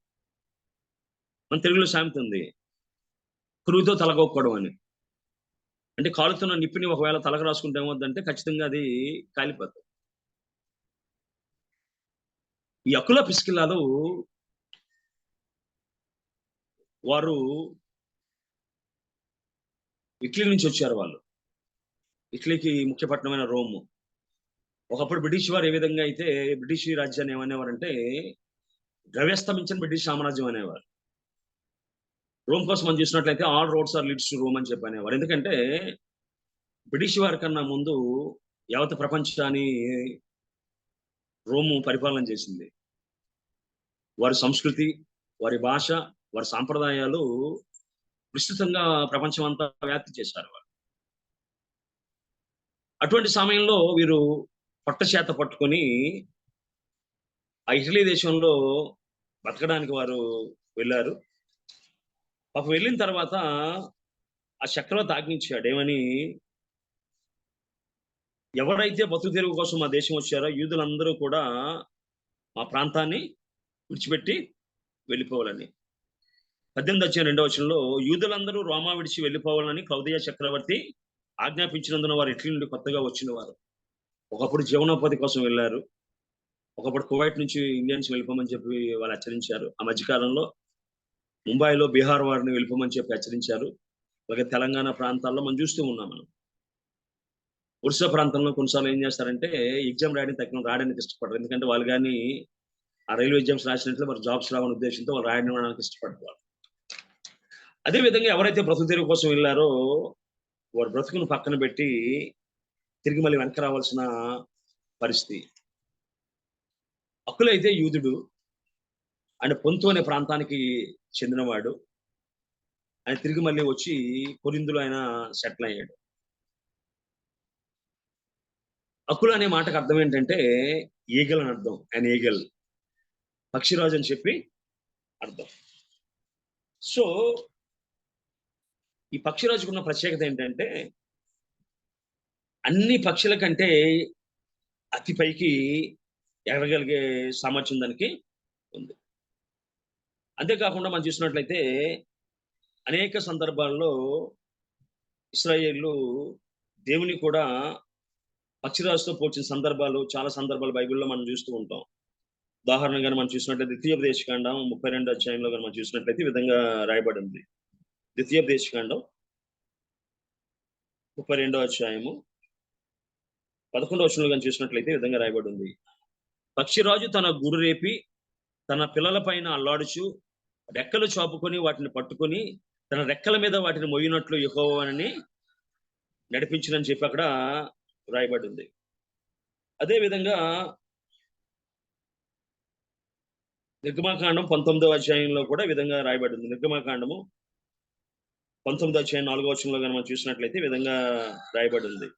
మన తెలుగులో సామెత ఉంది, కురువుతో తలగొక్కడం అని. అంటే కాలుతున్న నిప్పిని ఒకవేళ తలకు రాసుకుంటే ఏమవుద్దంటే ఖచ్చితంగా అది కాలిపోతుంది. ఈ అకుల పిస్కిల్లాలు వారు ఇటలీ నుంచి వచ్చారు. వాళ్ళు ఇటలీకి ముఖ్య పట్టణమైన రోమ్. ఒకప్పుడు బ్రిటిష్ వారు ఏ విధంగా అయితే బ్రిటిష్ రాజ్యాన్ని ఏమనేవారంటే ద్రవ్యస్తమించిన బ్రిటిష్ సామ్రాజ్యం అనేవారు. రోమ్ కోసం మనం చూసినట్లయితే all roads are leads to Rome అని చెప్పి అనేవారు. ఎందుకంటే బ్రిటిష్ వారి కన్నా ముందు యావత్ ప్రపంచాన్ని రోము పరిపాలన చేసింది. వారి సంస్కృతి, వారి భాష, వారి సాంప్రదాయాలు విస్తృతంగా ప్రపంచం అంతా వ్యాప్తి చేశారు వారు. అటువంటి సమయంలో వీరు పట్టచేత పట్టుకొని ఆ ఇటలీ దేశంలో బతకడానికి వారు వెళ్ళారు. పాపం వెళ్ళిన తర్వాత ఆ చక్రవర్తి ఆజ్ఞించాడు ఏమని, ఎవరైతే బతుకు తెరువు కోసం మా దేశం వచ్చారో యూదులందరూ కూడా మా ప్రాంతాన్ని విడిచిపెట్టి వెళ్ళిపోవాలని. 18వ అధ్యాయం 2వ వచనంలో, యూదులందరూ రోమా విడిచి వెళ్ళిపోవాలని క్లౌదియ చక్రవర్తి ఆజ్ఞాపించినందున వారు ఇటలీ నుండి కొత్తగా వచ్చిన వారు. ఒకప్పుడు జీవనోపాధి కోసం వెళ్ళారు. ఒకప్పుడు కువైట్ నుంచి ఇండియన్స్ వెళ్ళిపోమని చెప్పి వాళ్ళు హెచ్చరించారు. ఆ మధ్యకాలంలో ముంబైలో బీహార్ వారిని వెళ్ళిపోమని చెప్పి హెచ్చరించారు. అలాగే తెలంగాణ ప్రాంతాల్లో మనం చూస్తూ ఉన్నాం. మనం ఒరిస్సా ప్రాంతంలో కొన్నిసార్లు ఏం చేస్తారంటే ఎగ్జామ్ రాయడానికి ఇష్టపడరు. ఎందుకంటే వాళ్ళు కానీ ఆ రైల్వే ఎగ్జామ్స్ రాసినట్లు మరి జాబ్స్ రావని ఉద్దేశంతో వాళ్ళు రాయడానికి ఇష్టపడతారు. అదేవిధంగా ఎవరైతే బ్రతుకు తెరువు కోసం వెళ్ళారో వారు బ్రతుకును పక్కన పెట్టి తిరిగి మళ్ళీ వెనక రావాల్సిన పరిస్థితి. అకులైతే యూదుడు, ఆయన పొంతు అనే ప్రాంతానికి చెందినవాడు. ఆయన తిరిగి మళ్ళీ వచ్చి కొరింథులో ఆయన సెటిల్ అయ్యాడు. అకుల అనే మాటకు అర్థం ఏంటంటే ఈగల్ అని అర్థం. ఆయన ఈగల్, పక్షిరాజు అని చెప్పి అర్థం. సో ఈ పక్షిరాజుకు ఉన్న ప్రత్యేకత ఏంటంటే అన్ని పక్షుల కంటే అతి పైకి ఎగరగలిగే సామర్థ్యం దానికి ఉంది. అంతేకాకుండా మనం చూసినట్లయితే అనేక సందర్భాల్లో ఇశ్రాయేలు దేవుని కూడా పక్షిరాజుతో పోల్చిన సందర్భాలు, చాలా సందర్భాలు బైబిల్లో మనం చూస్తూ ఉంటాం. ఉదాహరణగా మనం చూసినట్లయితే ద్వితీయోపదేశకాండం 32వ అధ్యాయంలో మనం చూసినట్లయితే ఈ విధంగా రాయబడింది. ద్వితీయోపదేశకాండం 32వ అధ్యాయము 11వ వచనంలో కానీ చూసినట్లయితే ఈ విధంగా రాయబడింది. పక్షిరాజు తన గురు రేపి తన పిల్లల పైన అల్లాడుచు రెక్కలు చాపుకొని వాటిని పట్టుకొని తన రెక్కల మీద వాటిని మోయినట్లు యెహోవాని నడిపించినని చెప్పి అక్కడ రాయబడింది. అదే విధంగా నిర్గమాకాండం 19వ అధ్యాయంలో కూడా ఈ విధంగా రాయబడింది. నిర్గమాకాండము 19:4 కానీ మనం చూసినట్లయితే ఈ విధంగా రాయబడి ఉంది.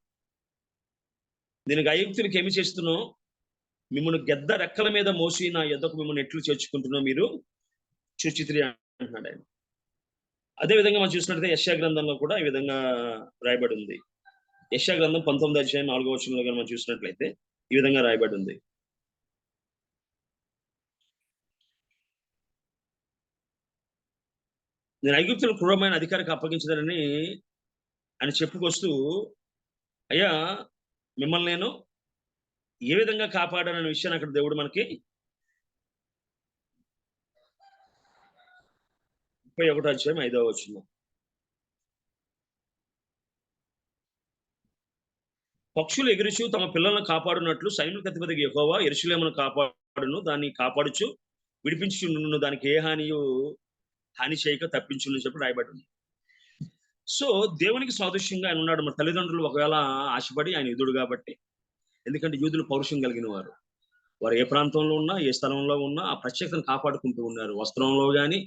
నేను ఐగుప్తులకు ఏమి చేస్తున్నావు, మిమ్మల్ని గెద్ద రెక్కల మీద మోసి నా యొద్దకు మిమ్మల్ని ఎట్లు చేర్చుకుంటున్నావు మీరు చూచితిరి అంటున్నాడు ఆయన. అదే విధంగా మనం చూసినట్లయితే యెషయా గ్రంథంలో కూడా ఈ విధంగా రాయబడి ఉంది. యెషయా గ్రంథం 19:4 కానీ మనం చూసినట్లయితే ఈ విధంగా రాయబడి ఉంది. నేను ఐగుప్తుల క్రూరమైన అధికారికి అప్పగించదని అని చెప్పుకొస్తూ, అయ్యా మిమ్మల్ని నేను ఏ విధంగా కాపాడాననే విషయాన్ని అక్కడ దేవుడు మనకి 31:5 పక్షులు ఎగురుచు తమ పిల్లలను కాపాడునట్లు సైన్యులకు అధిపతి యెహోవా యెరూషలేమును కాపాడును, దాన్ని కాపాడుచు విడిపించును, దానికి ఏ హాని చేయక తప్పించును చెప్పి రాయబడి ఉంది. సో దేవునికి సాదృశ్యంగా ఆయన ఉన్నాడు. మన తల్లిదండ్రులు ఒకవేళ ఆశపడి ఆయన యూదుడు కాబట్టి, ఎందుకంటే యూదులు పౌరుషం కలిగిన వారు, వారు ఏ ప్రాంతంలో ఉన్నా ఏ స్థలంలో ఉన్నా ఆ ప్రత్యేకతను కాపాడుకుంటూ ఉన్నారు. వస్త్రంలో కానీ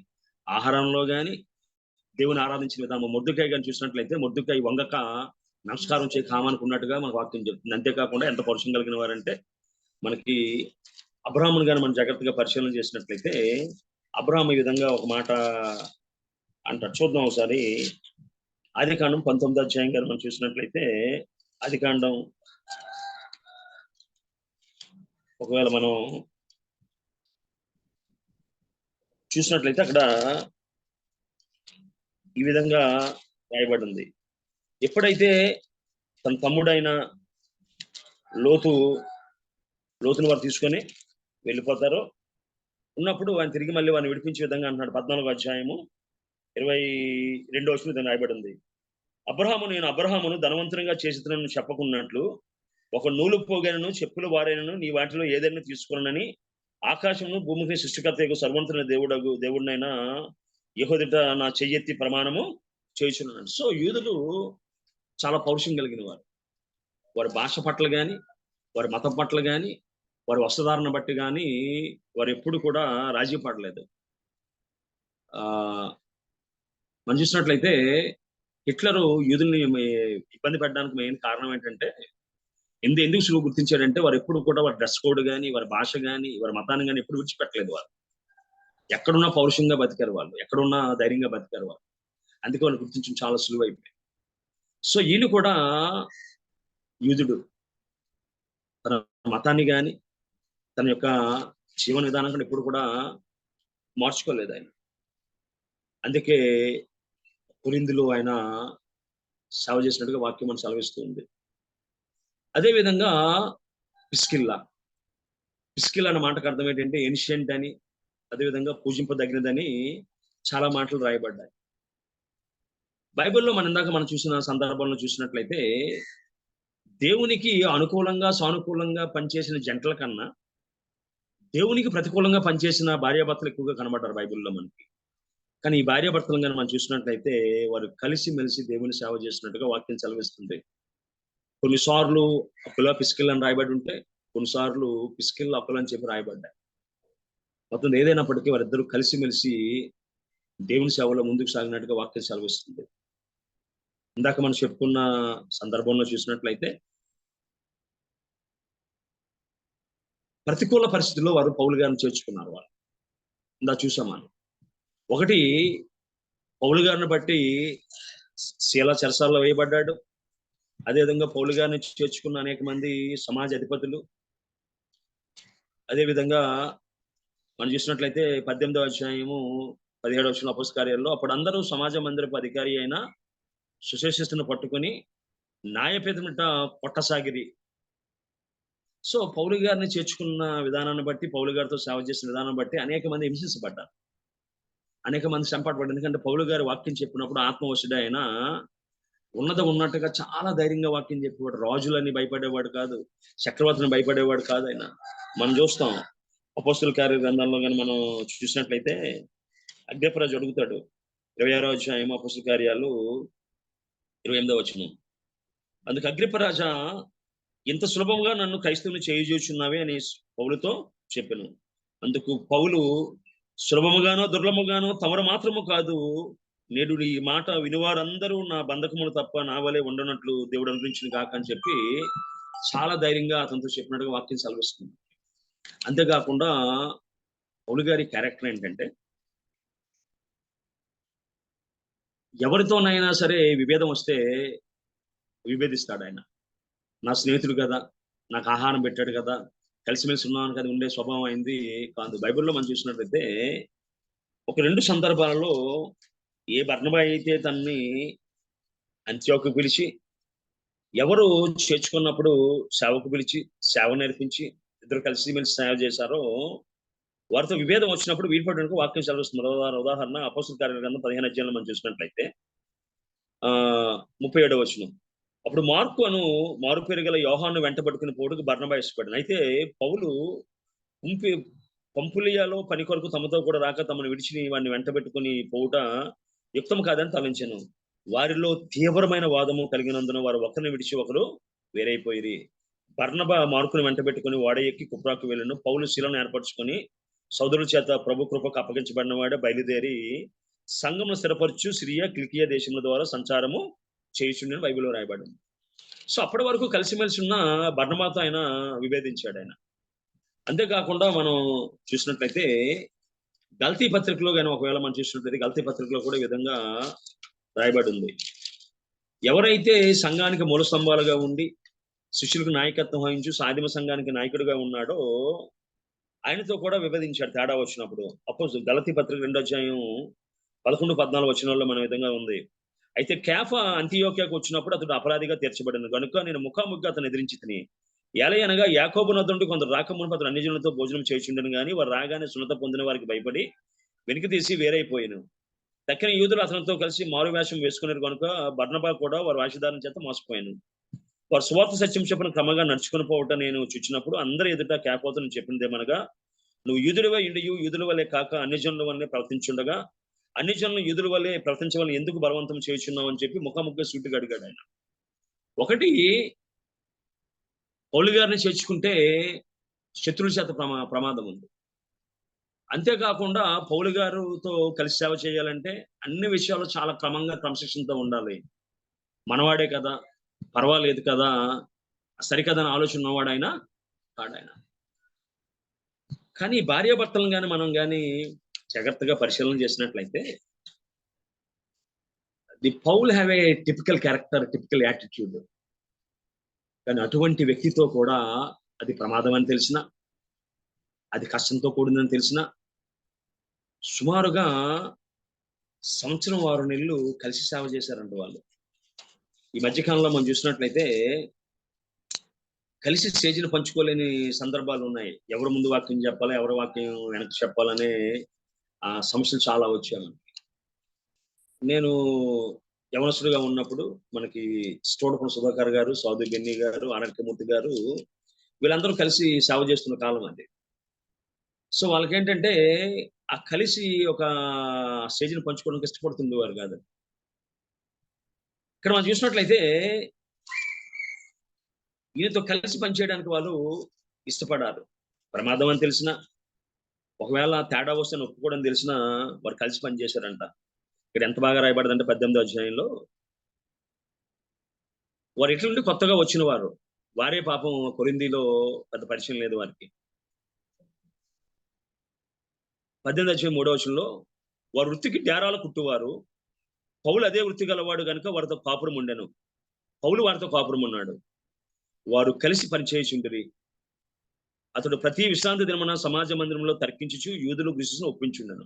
ఆహారంలో కానీ దేవుని ఆరాధించిన విధానం. మొర్దెకై కానీ చూసినట్లయితే మొర్దెకై వంగక నమస్కారం చేయి కామనుకున్నట్టుగా మనకు వాక్యం చెప్తుంది. అంతేకాకుండా ఎంత పౌరుషం కలిగిన వారంటే, మనకి అబ్రాహామును కానీ మనం జాగ్రత్తగా పరిశీలన చేసినట్లయితే అబ్రాహాము ఈ విధంగా ఒక మాట అంటారు. చూద్దాం ఒకసారి. ఆదికాండం 19 కానీ మనం చూసినట్లయితే ఆదికాండం ఒకవేళ మనం చూసినట్లయితే అక్కడ ఈ విధంగా రాయబడింది. ఎప్పుడైతే తన తమ్ముడైన లోతును వారు తీసుకొని వెళ్ళిపోతారో ఉన్నప్పుడు ఆయన తిరిగి మళ్ళీ వారిని విడిపించే విధంగా అంటున్నాడు. 14:22 రాయబడింది. నేను అబ్రహామును ధనవంతునిగా చేసినను చెప్పకున్నట్లు ఒక నూలు పోగైనను చెప్పులు వారైనను నీ వాటిలో ఏదైనా తీసుకున్నానని ఆకాశమును భూమికి సృష్టికర్త సర్వంతుని దేవుడినైనా యెహోవా నా చెయ్యెత్తి ప్రమాణము చేయుచున్నాను. సో యూదులు చాలా పౌరుషం కలిగిన వారు. వారి భాష పట్ల కానీ వారి మతం పట్ల కానీ వారి వస్త్రధారణ బట్టి కానీ వారు ఎప్పుడు కూడా రాజీ పడలేదు. మనం చూసినట్లయితే హిట్లరు యూదుల్ని ఇబ్బంది పెట్టడానికి మెయిన్ కారణం ఏంటంటే, ఎందుకు గుర్తించాడంటే వారు ఎప్పుడు కూడా వారి డ్రెస్ కోడ్ కానీ వారి భాష కానీ వారి మతాన్ని కానీ ఎప్పుడు విడిచిపెట్టలేదు. వారు ఎక్కడున్నా పౌరుషంగా బతికారు, వాళ్ళు ఎక్కడున్నా ధైర్యంగా బతికారు వాళ్ళు. అందుకే వాళ్ళు గుర్తించడం చాలా సులువు అయిపోయింది. సో వీళ్ళు కూడా యూదుడు తన మతాన్ని కానీ తన యొక్క జీవన విధానం కానీ ఎప్పుడు కూడా మార్చుకోలేదు ఆయన. అందుకే కొరింథీలో ఆయన సేవ చేసినట్టుగా వాక్యం మనం సెలవిస్తుంది. అదేవిధంగా ప్రిస్కిల్లా అనే మాటకు అర్థం ఏంటంటే ఏన్షియంట్ అని, అదేవిధంగా పూజింపదగినదని చాలా మాటలు రాయబడ్డాయి బైబిల్లో. మనం చూసిన సందర్భంలో చూసినట్లయితే దేవునికి అనుకూలంగా సానుకూలంగా పనిచేసిన జంటల కన్నా దేవునికి ప్రతికూలంగా పనిచేసిన భార్యాభర్తలు ఎక్కువగా కనబడ్డారు బైబిల్లో మనకి. కానీ ఈ భార్యాభర్తలు కానీ మనం చూసినట్లయితే వారు కలిసి మెలిసి దేవుని సేవ చేసినట్టుగా వాక్యం సెలవిస్తుంది. కొన్నిసార్లు అప్పుల పిస్కిల్ అని రాయబడి ఉంటే, కొన్నిసార్లు పిస్కిల్ అప్పులు అని చెప్పి రాయబడ్డాయి. మొత్తం ఏదైనప్పటికీ వారిద్దరూ కలిసిమెలిసి దేవుని సేవలో ముందుకు సాగినట్టుగా వాక్యం సెలవిస్తుంది. ఇందాక మనం చెప్పుకున్న సందర్భంలో చూసినట్లయితే ప్రతికూల పరిస్థితుల్లో వారు పౌలు గారిని చేర్చుకున్నారు. వాళ్ళు ఇందా చూసాం మనం. ఒకటి, పౌలు గారిని బట్టి శీల చెరసాల్లో వేయబడ్డాడు. అదేవిధంగా పౌలు గారిని చేర్చుకున్న అనేక మంది సమాజ అధిపతులు. అదేవిధంగా మనం చూసినట్లయితే 18:17 అపోస్తల కార్యాల్లో అప్పుడు అందరూ సమాజ మందిరపు అధికారి అయిన సుశేషిస్తును పట్టుకొని న్యాయపీఠమిట కొట్టసాగిరి. సో పౌలు గారిని చేర్చుకున్న విధానాన్ని బట్టి, పౌలు గారితో సేవ చేసిన విధానాన్ని బట్టి అనేక మంది హింసించబడ్డారు, అనేక మంది సంపాటపడ్డారు. ఎందుకంటే పౌలు గారి వాక్యం చెప్పినప్పుడు ఆత్మవశుడు ఆయన ఉన్నట్టుగా చాలా ధైర్యంగా వాక్యం చెప్పేవాడు. రాజులని భయపడేవాడు కాదు, చక్రవర్తిని భయపడేవాడు కాదు ఆయన. మనం చూస్తాం అపోస్తల కార్య గ్రంథంలో కానీ మనం చూసినట్లయితే అగ్రిప్పరాజు అడుగుతాడు. 26వ అపోస్తల కార్యాలు 28వ. అందుకు అగ్రిప్పరాజా ఇంత సులభంగా నన్ను క్రైస్తవుని చేయజూచున్నావే అని పౌలుతో చెప్పాను. అందుకు పౌలు సులభముగానో దుర్లభముగానో తమరు మాత్రము కాదు, నేడు ఈ మాట వినివారందరూ నా బంధకములు తప్ప నా వలె ఉండనట్లు దేవుడు అనుగ్రహించిన కాక అని చెప్పి చాలా ధైర్యంగా అతనితో చెప్పినట్టుగా వాక్యం సెలవిస్తుంది. అంతేకాకుండా పౌలు గారి క్యారెక్టర్ ఏంటంటే, ఎవరితోనైనా సరే విభేదం వస్తే విభేదిస్తాడు ఆయన. నా స్నేహితుడు కదా, నాకు ఆహారం పెట్టాడు కదా, కలిసిమెలిసి ఉన్నాను కదా ఉండే స్వభావం అయింది కాదు. బైబిల్లో మనం చూసినట్లయితే ఒక 2 సందర్భాలలో ఏ బర్నబా అయితే తనని అంత్యోకు పిలిచి, ఎవరు చేర్చుకున్నప్పుడు సేవకు పిలిచి సేవ నేర్పించి ఇద్దరు కలిసిమెలిసి సేవ చేశారో వారితో విభేదం వచ్చినప్పుడు వీడిపడడానికి వాక్యం సెలవిస్తుంది. ఉదాహరణ అపోస్తలుల కార్యాల గ్రంథం 15వ అధ్యాయంలో మనం చూసినట్లయితే 37వ వచనం. అప్పుడు మారు పేరు గల యోహాను వెంటబడుకుని పోటుకు బర్నబా ఇష్టపడ్డాను. అయితే పౌలు పంపులియాలో పని కొరకు తమతో కూడా రాక తమను విడిచి వాడిని వెంటబెట్టుకుని పోవుట యుక్తం కాదని తలంచెను. వారిలో తీవ్రమైన వాదము కలిగినందున వారు ఒకరిని విడిచి ఒకరు వేరైపోయిరి. బర్నబా మార్కుని వెంటబెట్టుకుని వాడ ఎక్కి కుప్రాకు వెళ్ళను. పౌలు శిలను ఏర్పరచుకొని సోదరుల చేత ప్రభు కృపకు అప్పగించబడిన వాడే బయలుదేరి సంఘమును స్థిరపరచు సిరియా కిలికియా దేశముల ద్వారా సంచారము చేయుచుండని బైబిల్లో రాయబడింది. సో అప్పటి వరకు కలిసిమెలిసి ఉన్న బర్నబాతో ఆయన విభేదించాడు ఆయన. అంతేకాకుండా మనం చూసినట్లయితే గల్తీ పత్రికలో కానీ ఒకవేళ మనం చూసినట్లయితే గల్తీ పత్రికలో కూడా ఈ విధంగా రాయబడి ఉంది. ఎవరైతే సంఘానికి మూల స్తంభాలుగా ఉండి శిష్యులకు నాయకత్వం వహించు సాధిమ సంఘానికి నాయకుడిగా ఉన్నాడో ఆయనతో కూడా విభేదించాడు తేడా వచ్చినప్పుడు. గలతీ పత్రిక 2వ అధ్యాయం 11-14 వచనాల్లో మన విధంగా ఉంది. అయితే కేఫా అంతియోక్యాకు వచ్చినప్పుడు అతడు అపరాధిగా తీర్చబడిన కనుక నేను ముఖాముఖిగా అతను ఎదిరించి తిని ఏలయనగా యాకోబు నొద్ద కొందరు రాకమునుపు అతను అన్ని జనులతో భోజనం చేయుచుండెను గాని వారు రాగానే సున్నత పొందిన వారికి భయపడి వెనుక తీసి వేరైపోయాను. తక్కిన యూదులు అతనితో కలిసి మారు వేషం వేసుకున్నారు కనుక బర్నబా కూడా వారి వేషధారణ చేత మోసపోయాను. వారు సువార్త సత్యం చెప్పిన క్రమంగా నడుచుకుని పోవటం నేను చూచినప్పుడు అందరి ఎదుట కేపోతో నేను చెప్పిందేమనగా, నువ్వు యూదుడివై ఇండియు యూదుల వల్లే కాక అన్ని జనుల వల్లే ప్రవర్తించుండగా అన్ని జనులు యూదుల వల్లే ప్రవర్తించవల్ని ఎందుకు బలవంతం చేయుచున్నావు అని చెప్పి ముఖాముఖిగా సూటిగా అడిగాడు ఆయన. ఒకటి, పౌలు గారిని చేర్చుకుంటే శత్రువుల చేత ప్రమాదం ఉంది. అంతేకాకుండా పౌలు గారితో కలిసి సేవ చేయాలంటే అన్ని విషయాలు చాలా క్రమశిక్షణతో ఉండాలి. మనవాడే కదా, పర్వాలేదు కదా, సరికదని ఆలోచన ఉన్నవాడైనా కాడాయన. కానీ భార్యాభర్తలను కానీ మనం కానీ జాగ్రత్తగా పరిశీలన చేసినట్లయితే the Paul have a typical character, typical attitude. కానీ అటువంటి వ్యక్తితో కూడా అది ప్రమాదం అని తెలిసిన, అది కష్టంతో కూడిందని తెలిసిన సుమారుగా 1 సంవత్సరం 6 నెలలు కలిసి సేవ చేశారంట వాళ్ళు. ఈ మధ్యకాలంలో మనం చూసినట్లయితే కలిసి స్టేజ్ని పంచుకోలేని సందర్భాలు ఉన్నాయి. ఎవరు ముందు వాక్యం చెప్పాలి, ఎవరు వాక్యం వెనక్కి చెప్పాలనే సమస్యలు చాలా వచ్చాయి. నేను యవనస్తుడిగా ఉన్నప్పుడు మనకి స్టోడపన సుధాకర్ గారు, సౌదరి బెన్నీ గారు, ఆనర్కమూర్తి గారు వీళ్ళందరూ కలిసి సేవ చేస్తున్న కాలం అది. సో వాళ్ళకేంటంటే ఆ కలిసి ఒక స్టేజ్ని పంచుకోవడానికి ఇష్టపడుతుంది వారు కాదు. ఇక్కడ మనం చూసినట్లయితే ఈయనతో కలిసి పనిచేయడానికి వాళ్ళు ఇష్టపడారు. ప్రమాదం అని తెలిసిన, ఒకవేళ తేడా వస్తే ఒప్పుకోవడం తెలిసిన వారు కలిసి పనిచేశారంట. ఇక్కడ ఎంత బాగా రాయబడదంటే 18వ అధ్యాయంలో వారు ఎట్లుండి కొత్తగా వచ్చిన వారు, వారే పాపం కొరింథీలో పెద్ద పరిచయం లేదు వారికి. 18వ అధ్యాయం 3వ వచనంలో వారు వృత్తికి డేరాలు కుట్టువారు, పౌలు అదే వృత్తి గలవాడు కనుక వారితో కాపురం ఉండెను. పౌలు వారితో కాపురం ఉన్నాడు. వారు కలిసి పనిచేయుచుండిరి. అతడు ప్రతి విశ్రాంతి దినమున సమాజ మందిరంలో తర్కించుచు యూదులు గ్రీసును ఒప్పించుండెను.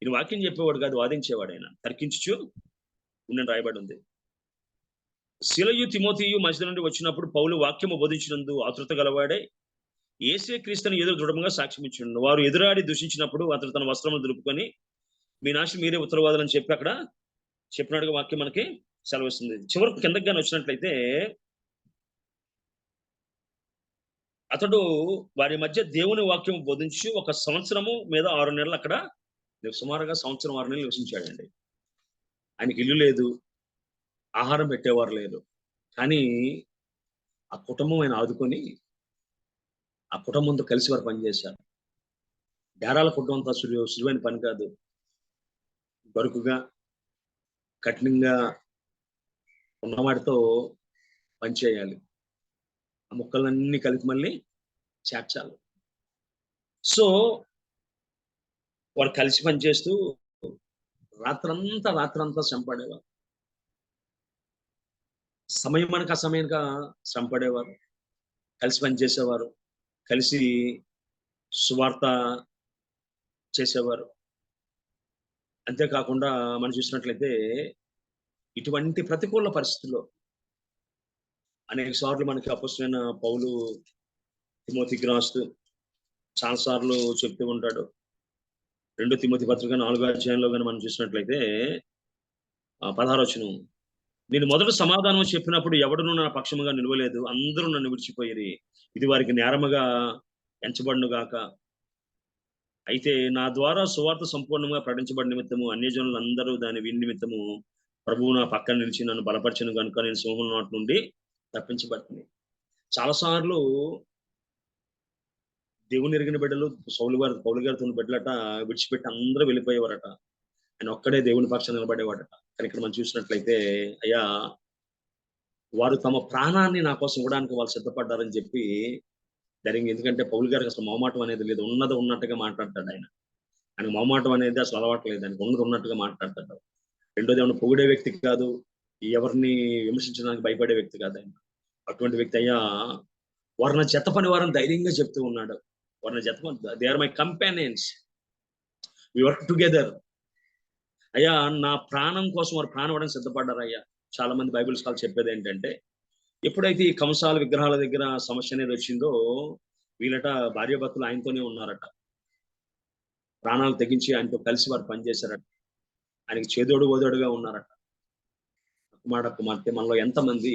ఈయన వాక్యం చెప్పేవాడు కాదు, వాదించేవాడు. ఆయన తర్కించుచు ఉండని రాయబడి ఉంది. శిలయు తిమోతియు మధ్య నుండి వచ్చినప్పుడు పౌలు వాక్యము బోధించినందు ఆతృత గలవాడే యేసే క్రీస్తుని ఎదురు దృఢంగా సాక్ష్యం ఇచ్చిండు. వారు ఎదురాడి దూషించినప్పుడు అతడు తన వస్త్రములు దులుపుకొని మీ నాశి మీరే ఉత్తరవాదులు అని చెప్పి అక్కడ చెప్పినట్టుగా వాక్యం మనకి సెలవిస్తుంది. చివరికి కిందకి కానీ వచ్చినట్లయితే అతడు వారి మధ్య దేవుని వాక్యం బోధించి 1 సంవత్సరము మీద 6 నెలలు అక్కడ సుమారుగా 1 సంవత్సరం 6 నెలలు నివసించాడండి. ఆయనకి ఇల్లు లేదు, ఆహారం పెట్టేవారు లేదు. కానీ ఆ కుటుంబం ఆయన ఆదుకొని ఆ కుటుంబంతో కలిసి వారు పనిచేశారు. డేరాల కుటుంబం అంతా సులువైన పని కాదు. బరుకుగా కఠినంగా ఉన్నవాడితో పనిచేయాలి. ఆ ముక్కలన్నీ కలిపి మళ్ళీ చేర్చాలి. సో వారు కలిసి పనిచేస్తూ రాత్రంతా శ్రమపడేవారు. సమయానికి అసమయంగా శ్రమపడేవారు, కలిసి పనిచేసేవారు, కలిసి సువార్త చేసేవారు. అంతేకాకుండా మనం చూసినట్లయితే ఇటువంటి ప్రతికూల పరిస్థితుల్లో అనేక సార్లు మనకి అపొస్తలుడైన పౌలు తిమోతికి రాస్తూ చాలా సార్లు చెప్తూ ఉంటాడు. 2 తిమోతి పత్రిక 4వ అధ్యాయంలో కానీ మనం చూసినట్లయితే 16వ వచనం, నేను మొదట సమాధానం చెప్పినప్పుడు ఎవడునూ నా పక్షముగా నిలవలేదు, అందరూ నన్ను విడిచిపోయిరి, ఇది వారికి నేరముగా ఎంచబడును గాక. అయితే నా ద్వారా సువార్త సంపూర్ణంగా ప్రకటించబడిన నిమిత్తము అన్యజనులందరూ దాని విని నిమిత్తము ప్రభువు నా పక్కన నిలిచి నన్ను బలపరిచను కనుక నేను సింహం నోటి నుండి తప్పించబడుతుంది. చాలాసార్లు దేవుని ఎరిగిన బిడ్డలు పౌలు గారితో బిడ్డలట విడిచిపెట్టి అందరూ వెళ్ళిపోయేవారట. ఆయన ఒక్కడే దేవుని పక్షాన నిలబడేవాడట. కానీ ఇక్కడ మనం చూసినట్లయితే అయ్యా వారు తమ ప్రాణాన్ని నా కోసం ఇవ్వడానికి వాళ్ళు సిద్ధపడ్డారని చెప్పి ధైర్యంగా, ఎందుకంటే పౌలు గారికి అసలు మొహమాటం అనేది లేదు. ఉన్నట్టుగా మాట్లాడతాడు ఆయన. ఆయనకు మొహమాటం అనేది అసలు అలవాట్లేదు. ఆయనకు ఉన్నట్టుగా మాట్లాడతాడు. రెండోది ఏమన్నా పొగిడే వ్యక్తి కాదు, ఎవరిని విమర్శించడానికి భయపడే వ్యక్తి కాదు ఆయన. అటువంటి వ్యక్తి అయ్యా వారిని జత పని వారిని ధైర్యంగా చెప్తూ ఉన్నాడు. వారిని జత పని, they are my companions, we work together. అయ్యా నా ప్రాణం కోసం వారు ప్రాణం ఇవ్వడానికి సిద్ధపడ్డారు. అయ్యా చాలా మంది బైబిల్ స్కాలర్స్ చెప్పేది ఏంటంటే, ఎప్పుడైతే ఈ కంసాల విగ్రహాల దగ్గర సమస్య అనేది వచ్చిందో వీళ్ళట భార్యాభర్తలు ఆయనతోనే ఉన్నారట. ప్రాణాలు తెగించి ఆయనతో కలిసి వారు పనిచేశారట. ఆయనకి చేదోడు ఓదోడుగా ఉన్నారట. కుమార్తె మనలో ఎంతమంది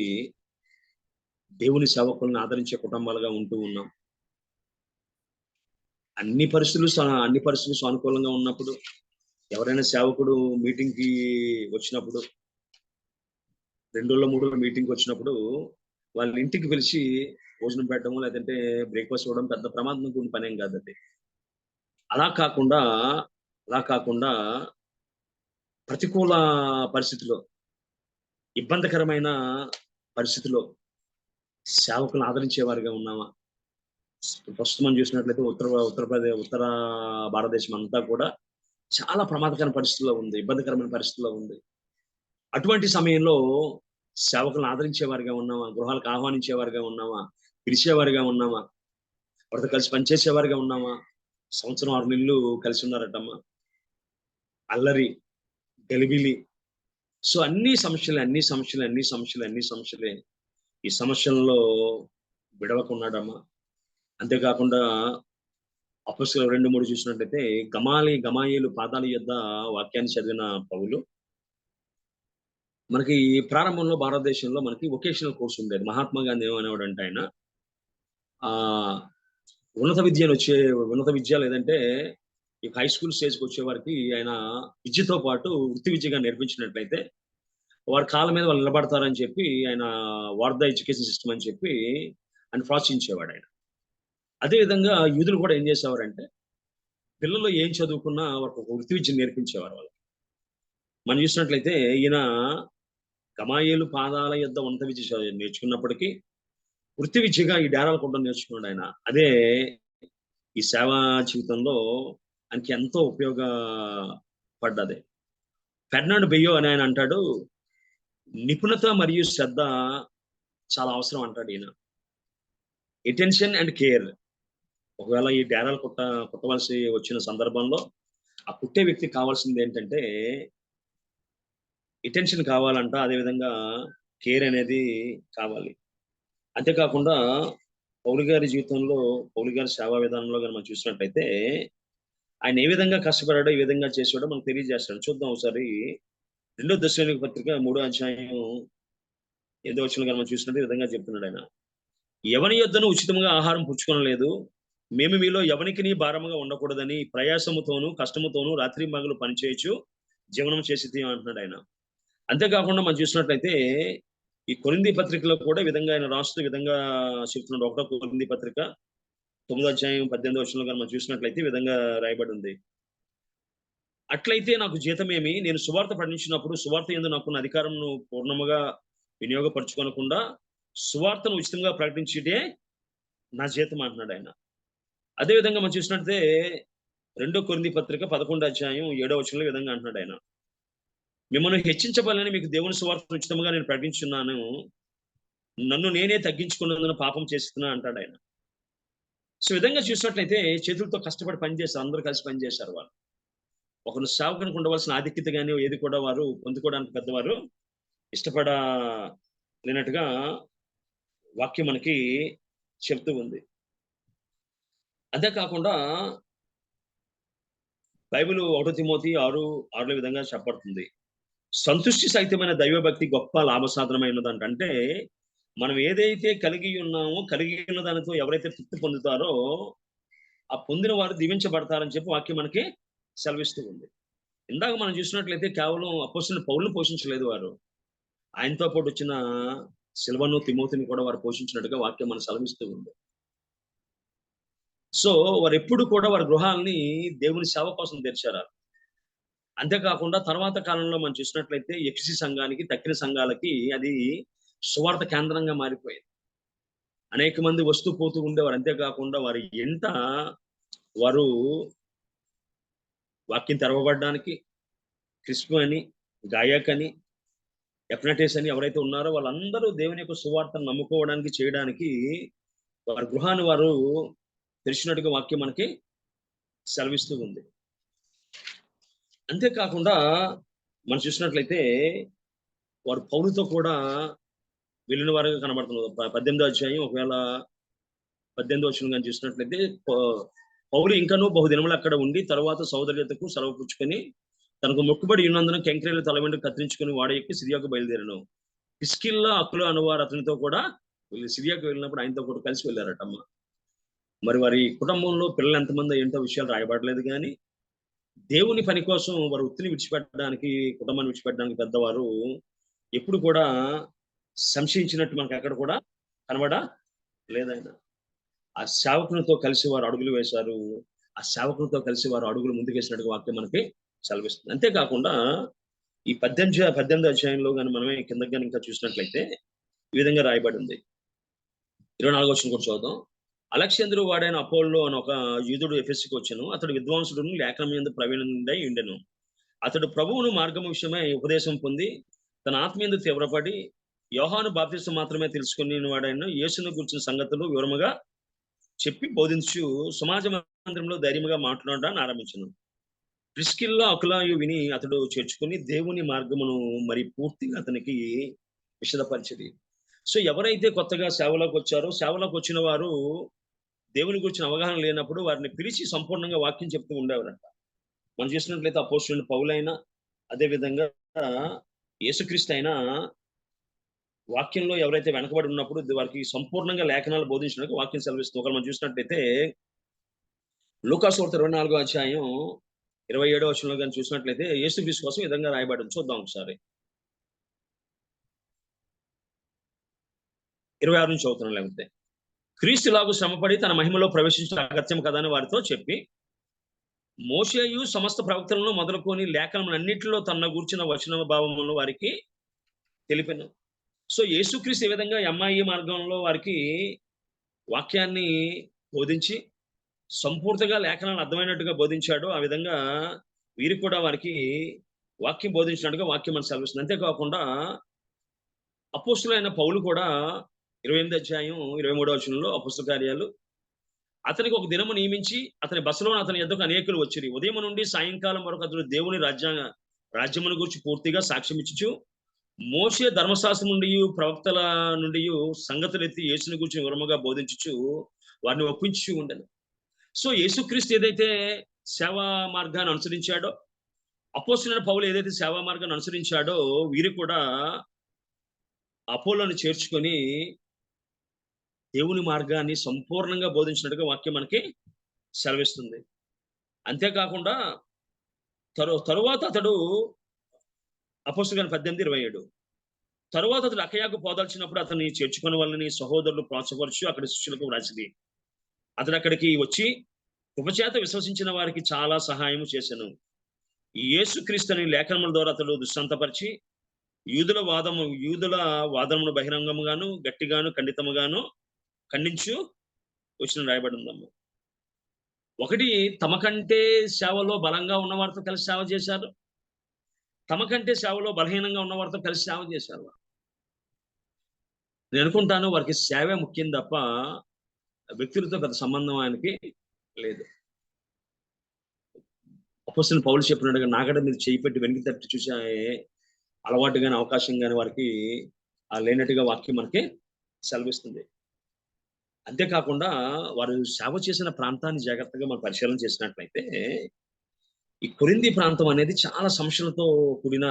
దేవుని సేవకులను ఆదరించే కుటుంబాలుగా ఉంటూ ఉన్నాం. అన్ని పరిస్థితులు సానుకూలంగా ఉన్నప్పుడు, ఎవరైనా సేవకుడు మీటింగ్ కి వచ్చినప్పుడు, 2 రోజులు 3 రోజులు మీటింగ్కి వచ్చినప్పుడు వాళ్ళ ఇంటికి పిలిచి భోజనం పెట్టడము లేదంటే బ్రేక్ఫాస్ట్ ఇవ్వడం పెద్ద ప్రమాదం కూడిన పనేం కాదు అది. అలా కాకుండా ప్రతికూల పరిస్థితిలో, ఇబ్బందికరమైన పరిస్థితిలో సేవకులను ఆదరించేవారిగా ఉన్నామా? ప్రస్తుతం మనం చూసినట్లయితే ఉత్తర భారతదేశం అంతా కూడా చాలా ప్రమాదకరమైన పరిస్థితుల్లో ఉంది, ఇబ్బందికరమైన పరిస్థితుల్లో ఉంది. అటువంటి సమయంలో సేవకులను ఆదరించేవారిగా ఉన్నామా? గృహాలకు ఆహ్వానించేవారిగా ఉన్నామా? పిలిచేవారిగా ఉన్నామా? వారితో కలిసి పనిచేసేవారిగా ఉన్నామా? సంవత్సరం 6 నెలలు కలిసి ఉన్నారటమ్మా. అల్లరి, గలిబిలి, సో అన్ని సమస్యలే. ఈ సమస్యల్లో విడవకున్నాడమ్మా. అంతేకాకుండా అపొస్తలుల 2:3 చూసినట్లయితే గమాయేలు పాదాల యొద్ద వాక్యాన్ని చదివిన పౌలు, మనకి ప్రారంభంలో భారతదేశంలో మనకి వొకేషనల్ కోర్స్ ఉండేది. మహాత్మా గాంధీ ఏమనేవాడంటే ఆయన ఉన్నత విద్య లేదంటే ఈ హై స్కూల్ స్టేజ్కి వచ్చే వారికి ఆయన విద్యతో పాటు వృత్తి విద్యగా నేర్పించినట్లయితే వారి కాళ్ళ మీద వాళ్ళు నిలబడతారని చెప్పి ఆయన వార్ధ ఎడ్యుకేషన్ సిస్టమ్ అని చెప్పి ఆయన ప్రోత్సహించేవాడు ఆయన. అదేవిధంగా యూదులు కూడా ఏం చేసేవారంటే పిల్లలు ఏం చదువుకున్నా వారికి ఒక వృత్తి విద్య నేర్పించేవారు వాళ్ళు. మనం చూసినట్లయితే ఈయన గమాయేలు పాదాల యొద్ద ఉన్నత విద్య నేర్చుకున్నప్పటికీ వృత్తి విద్యగా ఈ డేరాల కూడా నేర్చుకున్నాడు ఆయన. అదే ఈ సేవా జీవితంలో ఆయనకి ఎంతో ఉపయోగపడ్డది. ఫెర్నాండ్ బెయ్యో అని ఆయన అంటాడు, నిపుణత మరియు శ్రద్ధ చాలా అవసరం అంటాడు ఈయన. Attention and care. ఒకవేళ ఈ డేరాలు కుట్టవలసి వచ్చిన సందర్భంలో ఆ కుట్టే వ్యక్తికి కావాల్సింది ఏంటంటే అటెన్షన్ కావాలంట, అదేవిధంగా కేర్ అనేది కావాలి. అంతేకాకుండా పౌలు గారి జీవితంలో, పౌలు గారి సేవా విధానంలో కానీ మనం చూసినట్లయితే ఆయన ఏ విధంగా కష్టపడాడో, ఏ విధంగా చేసాడో మనకు తెలియజేస్తాడు. చూద్దాం ఒకసారి 2 దశలోనిక పత్రిక 3వ అధ్యాయం 8వ వచనంలో మనం చూసినట్టు ఈ విధంగా చెప్తున్నాడు ఆయన, ఎవని యొద్దను ఉచితంగా ఆహారం పుచ్చుకొనలేదు, మేము మీలో ఎవనికి భారముగా ఉండకూడదని ప్రయాసముతోనూ కష్టముతోనూ రాత్రి మగలు పనిచేయచ్చు జీవనం చేసి అంటున్నాడు ఆయన. అంతేకాకుండా మనం చూసినట్లయితే ఈ కొరింథీ పత్రికలో కూడా ఈ విధంగా ఆయన రాస్తూ ఈ విధంగా చెప్తున్నాడు. 1వ కొరింథీ పత్రిక 9వ అధ్యాయం 18వ వచనంలో మనం చూసినట్లయితే ఈ విధంగా రాయబడి ఉంది, అట్లయితే నాకు జీతమేమి? నేను సువార్త ప్రకటించినప్పుడు సువార్త యందు నాకున్న అధికారంను పూర్ణముగా వినియోగపరచుకోనకుండా సువార్తను ఉచితంగా ప్రకటించుటే నా జీతం అంటున్నాడు ఆయన. అదే విధంగా మనం చూసినట్లయితే 2 కొరింథీ పత్రిక 11 అధ్యాయం 7వ వచనంలో ఈ విధంగా అంటున్నాడు ఆయన. మిమ్మల్ని హెచ్చించబలని మీకు దేవుని సువార్తను ఉచితంగా నేను ప్రకటించున్నాను. నన్ను నేనే తగ్గించుకున్నందున పాపం చేస్తున్నా అంటాడు ఆయన. సో ఈ విధంగా చూసినట్లయితే చేతులతో కష్టపడి పనిచేశారు, అందరూ కలిసి పనిచేశారు వాళ్ళు. ఒకరు సేవకునికి ఉండవలసిన ఆధిక్యత కానీ ఏది కూడా వారు పొందుకోవడానికి పెద్దవారు ఇష్టపడలేనట్టుగా వాక్యం మనకి చెప్తూ ఉంది. అంతేకాకుండా బైబిల్ 1 తిమోతి 6:6 విధంగా చెప్పబడుతుంది. సంతుష్టి సహితమైన దైవభక్తి గొప్ప లాభసాధనమైనదంట. అంటే మనం ఏదైతే కలిగి ఉన్నామో కలిగి ఉన్న దానితో ఎవరైతే తృప్తి పొందుతారో ఆ పొందిన వారు దీవించబడతారని చెప్పి వాక్యం మనకి సెలవిస్తూ ఉంది. ఇందాక మనం చూసినట్లయితే కేవలం అపోస్తలుని పౌలును పోషించలేదు వారు, ఆయనతో పాటు వచ్చిన సిల్వను తిమోతిని కూడా వారు పోషించినట్టుగా వాక్యం మనం సెలవిస్తూ ఉంది. సో వారు ఎప్పుడు కూడా వారి గృహాలని దేవుని సేవ కోసం తెరిచారు. అంతేకాకుండా తర్వాత కాలంలో మనం చూసినట్లయితే ఎఫ్సి సంఘానికి తక్కిన సంఘాలకి అది సువార్త కేంద్రంగా మారిపోయింది. అనేక మంది వస్తూ పోతూ ఉండేవారు. అంతేకాకుండా వారి ఎంట వారు వాక్యం తెరవబడడానికి క్రిస్పు అని, గాయక్ అని, ఎఫ్నటేస్ అని ఎవరైతే ఉన్నారో వాళ్ళందరూ దేవుని యొక్క సువార్తను నమ్ముకోవడానికి చేయడానికి వారి గృహాన్ని వారు తెలిసినట్టుగా వాక్యం మనకి సెలవిస్తూ ఉంది. అంతేకాకుండా మనం చూసినట్లయితే వారు పౌలుతో కూడా వెళ్ళిన వారుగా కనబడుతున్నారు. 18వ అధ్యాయం ఒకవేళ 18వ వచనం కానీ చూసినట్లయితే పౌలు ఇంకనూ బహుదినములు అక్కడ ఉండి తర్వాత సౌదర్యతకు సెలవు పుచ్చుకొని తనకు మొక్కుబడి ఉన్నందున కెంక్రేలు తల వెంట కత్తిరించుకుని వాడ ఎక్కి సిరియాకు బయలుదేరాను. పిస్కిల్లా అక్కులు అనువారు అతనితో కూడా సిరియాకు వెళ్ళినప్పుడు ఆయనతో కూడా కలిసి వెళ్ళారటమ్మ. మరి వారి కుటుంబంలో పిల్లలు ఎంతమంది ఏంటో విషయాలు రాయబడలేదు, కానీ దేవుని పని కోసం వారు వృత్తిని విడిచిపెట్టడానికి, కుటుంబాన్ని విడిచిపెట్టడానికి పెద్దవారు ఎప్పుడు కూడా సంశయించినట్టు మనకు ఎక్కడ కూడా కనబడ లేదైనా. ఆ సేవకునితో కలిసి వారు అడుగులు వేశారు. ఆ సేవకునితో కలిసి వారు అడుగులు ముందుకేసినట్టుగా వాక్యం మనకి సెలవిస్తుంది. అంతేకాకుండా ఈ 18వ అధ్యాయంలో కానీ మనమే కిందకి కానీ ఇంకా చూసినట్లయితే ఈ విధంగా రాయబడి ఉంది. 24వ వచనం కూడా చూద్దాం. అలెగ్జాంద్రు వాడైన అపోల్లో అని ఒక యూదుడు ఎఫెసుకు వచ్చెను. అతడు విద్వాంసుడును లేఖనం యందు ప్రవీణుడై ఉండెను. అతడు ప్రభువును మార్గము విషయమై ఉపదేశం పొంది తన ఆత్మయందు తీవ్రపడి యోహాను బాప్తిసం మాత్రమే తెలుసుకుని వాడైన యేసును గురించిన సంగతులు వివరముగా చెప్పి బోధించు సమాజ మందిరంలో ధైర్యంగా మాట్లాడడానికి ఆరంభించను. ప్రిస్కిల్లా అకులాయు విని అతడు చేర్చుకుని దేవుని మార్గమును మరి పూర్తిగా అతనికి విషదపరిచింది. సో ఎవరైతే కొత్తగా సేవలోకి వచ్చారో సేవలోకి వచ్చిన వారు దేవుని గురించిన అవగాహన లేనప్పుడు వారిని పిలిచి సంపూర్ణంగా వాక్యం చెప్తూ ఉండేవారంట. మనం చూసినట్లయితే అపోస్తలుడైన పౌలైనా అదే విధంగా యేసుక్రీస్తు అయినా వాక్యంలో ఎవరైతే వెనకబడి ఉన్నప్పుడు వారికి సంపూర్ణంగా లేఖనాలు బోధించడానికి వాక్యం సెలవిస్తుంది. ఒకవేళ మనం చూసినట్లయితే లూకాసు వార్త 24వ అధ్యాయం 27వ వచనంలో కానీ చూసినట్లయితే యేసుక్రీస్తు కోసం ఈ విధంగా రాయబడి చూద్దాం ఒకసారి. 26 నుంచి చదువుతున్నాం. లేకపోతే క్రీస్తులాగు శ్రమపడి తన మహిమలో ప్రవేశించిన అగత్యం కదా అని వారితో చెప్పి మోషేయు సమస్త ప్రవక్తలను మొదలుకొని లేఖనములన్నిటిలో తన గూర్చిన వచన భావములను వారికి తెలిపాను. సో యేసుక్రీస్తు ఈ విధంగా ఎంఐ మార్గంలో వారికి వాక్యాన్ని బోధించి సంపూర్తిగా లేఖనాలు అర్థమైనట్టుగా బోధించాడు. ఆ విధంగా వీరికి కూడా వారికి వాక్యం బోధించినట్టుగా వాక్యం మనకు సెలవిస్తుంది. అంతేకాకుండా అపోస్తలుడైన పౌలు కూడా 28వ అధ్యాయం 23వ వచనంలో అపోస్తల కార్యాలు అతనికి ఒక దినము నియమించి అతని బసలో అతని యొద్దకు అనేకులు వచ్చిరి. ఉదయం నుండి సాయంకాలం వరకు అతడు దేవుని రాజ్యమును గురించి పూర్తిగా సాక్ష్యం ఇచ్చుచు మోషే ధర్మశాస్త్రం నుండి ప్రవక్తల నుండి సంగతులు ఎత్తి యేసుని గురించి వివరముగా బోధించుచు వారిని ఒప్పించి ఉండను. సో యేసుక్రీస్తు ఏదైతే సేవా మార్గాన్ని అనుసరించాడో, అపోస్తలుడైన పౌలు ఏదైతే సేవా మార్గాన్ని అనుసరించాడో వీరు కూడా అపోలోని చేర్చుకొని దేవుని మార్గాన్ని సంపూర్ణంగా బోధించినట్టుగా వాక్యం మనకి సెలవిస్తుంది. అంతేకాకుండా తరువాత అతడు అపోస్తలుడైన 18:27 తరువాత అతడు అకయాకు పోదాల్చినప్పుడు అతన్ని చేర్చుకునే వాళ్ళని సహోదరులు ప్రోత్సపరచు అక్కడి శిష్యులకు వ్రాసింది. అతడు అక్కడికి వచ్చి కృపచేత విశ్వసించిన వారికి చాలా సహాయం చేశాను. యేసుక్రీస్తుని లేఖనముల ద్వారా అతడు దృష్టాంతపరిచి యూదుల వాదమును బహిరంగముగాను గట్టిగాను ఖండితముగాను ఖండించు వచ్చిన రాయబడి ఉందమ్మ. ఒకటి, తమకంటే సేవలో బలంగా ఉన్న వారితో కలిసి సేవ చేశారు, తమకంటే సేవలో బలహీనంగా ఉన్న వారితో కలిసి సేవ చేశారు. నేను అనుకుంటాను వారికి సేవే ముఖ్యం తప్ప వ్యక్తులతో పెద్ద సంబంధం ఆయనకి లేదు. అపోస్తలుడైన పౌలు చెప్పినట్టుగా నాగడ మీద చేయి పెట్టి వెనక్కి తట్టి చూసే అలవాటు కానీ అవకాశం కానీ వారికి లేనట్టుగా వాక్యం మనకి సెలవిస్తుంది. అంతేకాకుండా వారు సేవ చేసిన ప్రాంతాన్ని జాగ్రత్తగా మనం పరిశీలన చేసినట్లయితే ఈ కొరింథీ ప్రాంతం అనేది చాలా సమస్యలతో కూడిన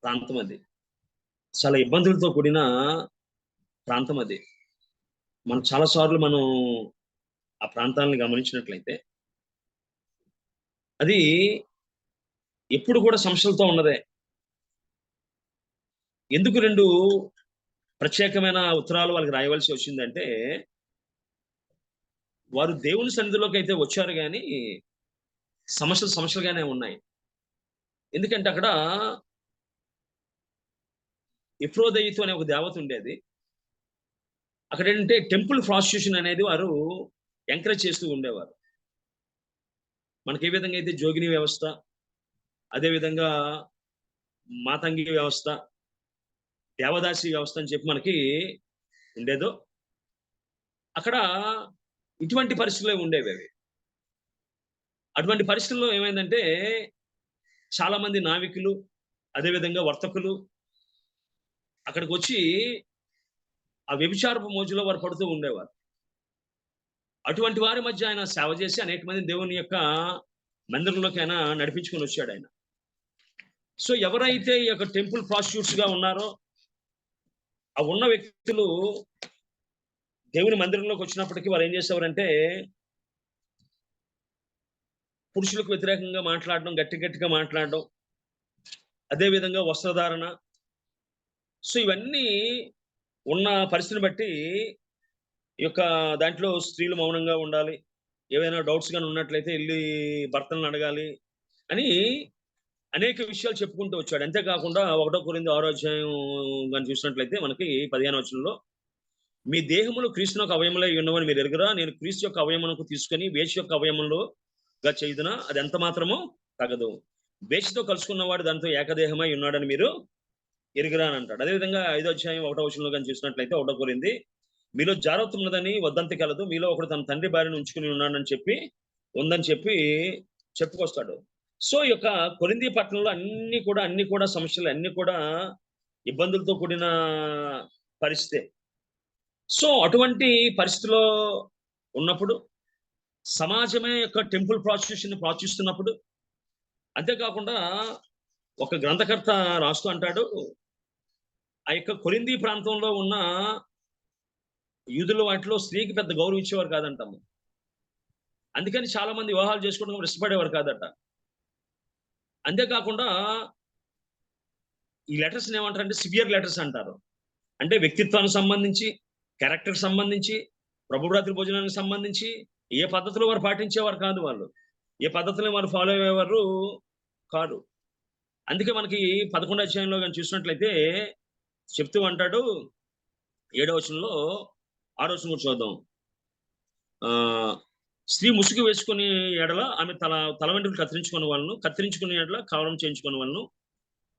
ప్రాంతం, అది చాలా ఇబ్బందులతో కూడిన ప్రాంతం. అది మనం చాలాసార్లు మనం ఆ ప్రాంతాలను గమనించినట్లయితే అది ఎప్పుడు కూడా సమస్యలతో ఉన్నదే. ఎందుకు రెండు ప్రత్యేకమైన ఉత్తరాలు వాళ్ళకి రాయవలసి వచ్చిందంటే, వారు దేవుని సన్నిధిలోకి అయితే వచ్చారు కానీ సమస్యలుగానే ఉన్నాయి. ఎందుకంటే అక్కడ ఎఫ్రోదయితు అనే ఒక దేవత ఉండేది. అక్కడ ఏంటంటే టెంపుల్ ప్రాస్టిట్యూషన్ అనేది వారు ఎంకరేజ్ చేస్తూ ఉండేవారు. మనకి ఏ విధంగా అయితే జోగిని వ్యవస్థ, అదేవిధంగా మాతంగి వ్యవస్థ, దేవదాసి వ్యవస్థ అని చెప్పి మనకి ఉండేదో, అక్కడ ఇటువంటి పరిస్థితులే ఉండేవి. అవి అటువంటి పరిస్థితుల్లో ఏమైందంటే చాలా మంది నావికులు, అదేవిధంగా వర్తకులు అక్కడికి వచ్చి ఆ వ్యభిచారపు మోజులో వారు పడుతూ ఉండేవారు. అటువంటి వారి మధ్య ఆయన సేవ చేసి అనేక మంది దేవుని యొక్క మందిరంలోకి ఆయన నడిపించుకొని వచ్చాడు ఆయన. సో ఎవరైతే ఈ యొక్క టెంపుల్ ప్రాస్టిట్యూట్స్ గా ఉన్నారో ఆ ఉన్న వ్యక్తులు దేవుని మందిరంలోకి వచ్చినప్పటికీ వారు ఏం చేసేవారంటే పురుషులకు వ్యతిరేకంగా మాట్లాడడం, గట్టిగా మాట్లాడడం, అదేవిధంగా వస్త్రధారణ. సో ఇవన్నీ ఉన్న పరిస్థితిని బట్టి ఈ యొక్క దాంట్లో స్త్రీలు మౌనంగా ఉండాలి, ఏవైనా డౌట్స్ కానీ ఉన్నట్లయితే వెళ్ళి భర్తలను అడగాలి అని అనేక విషయాలు చెప్పుకుంటూ వచ్చాడు. అంతేకాకుండా 1 కొరింథీ 6వ అధ్యాయం కానీ చూసినట్లయితే మనకి 15వ వచనంలో, మీ దేహములు క్రీస్తు యొక్క అవయములై ఉన్నవని మీరు ఎరుగురా, నేను క్రీస్తు యొక్క అవయమునకు తీసుకొని వేష యొక్క అవయములుగా చేయుదునా, అది ఎంత మాత్రమో తగదు. వేషతో కలుసుకున్నవాడు దాంతో ఏకదేహమై ఉన్నాడని మీరు ఎరుగురా అని అంటాడు. అదేవిధంగా 5వ అధ్యాయం 1వ వచనంలో కానీ చూసినట్లయితే 1 కొరింథీ, మీలో జాగ్రత్త ఉన్నదని వద్దంతి కలదు, మీలో ఒకడు తన తండ్రి భార్యను ఉంచుకుని ఉన్నాడని చెప్పి ఉందని చెప్పి చెప్పుకొస్తాడు. సో ఈ యొక్క కొరింథీ పట్టణంలో అన్ని కూడా సమస్యలు, అన్ని కూడా ఇబ్బందులతో కూడిన పరిస్థితే. సో అటువంటి పరిస్థితిలో ఉన్నప్పుడు సమాజమే యొక్క టెంపుల్ ప్రాస్టిట్యూషన్ ప్రార్థిస్తున్నప్పుడు, అంతేకాకుండా ఒక గ్రంథకర్త రాస్తూ అంటాడు, ఆ యొక్క కొరింథీ ప్రాంతంలో ఉన్న యూదుల వాటిలో స్త్రీకి పెద్ద గౌరవం ఇచ్చేవారు కాదంటాము. అందుకని చాలా మంది వివాహాలు చేసుకోవడం ఇష్టపడేవారు కాదట. అంతేకాకుండా ఈ లెటర్స్ ఏమంటారంటే సివియర్ లెటర్స్ అంటారు. అంటే వ్యక్తిత్వానికి సంబంధించి, క్యారెక్టర్కి సంబంధించి, ప్రభురాత్రి భోజనానికి సంబంధించి ఏ పద్ధతిలో వారు పాటించేవారు కాదు. వాళ్ళు ఏ పద్ధతిలో వారు ఫాలో అయ్యేవారు కాదు. అందుకే మనకి 11వ అధ్యాయంలో కానీ చూసినట్లయితే చెప్తూ అంటాడు, 7వ వచనంలో, 6వ వచనం కూడా చూద్దాం. స్త్రీ ముసుగు వేసుకుని ఎడల ఆమె తల వెంట్రుకలు కత్తిరించుకునే ఎడల కవరం చేయించుకునే వాళ్ళను,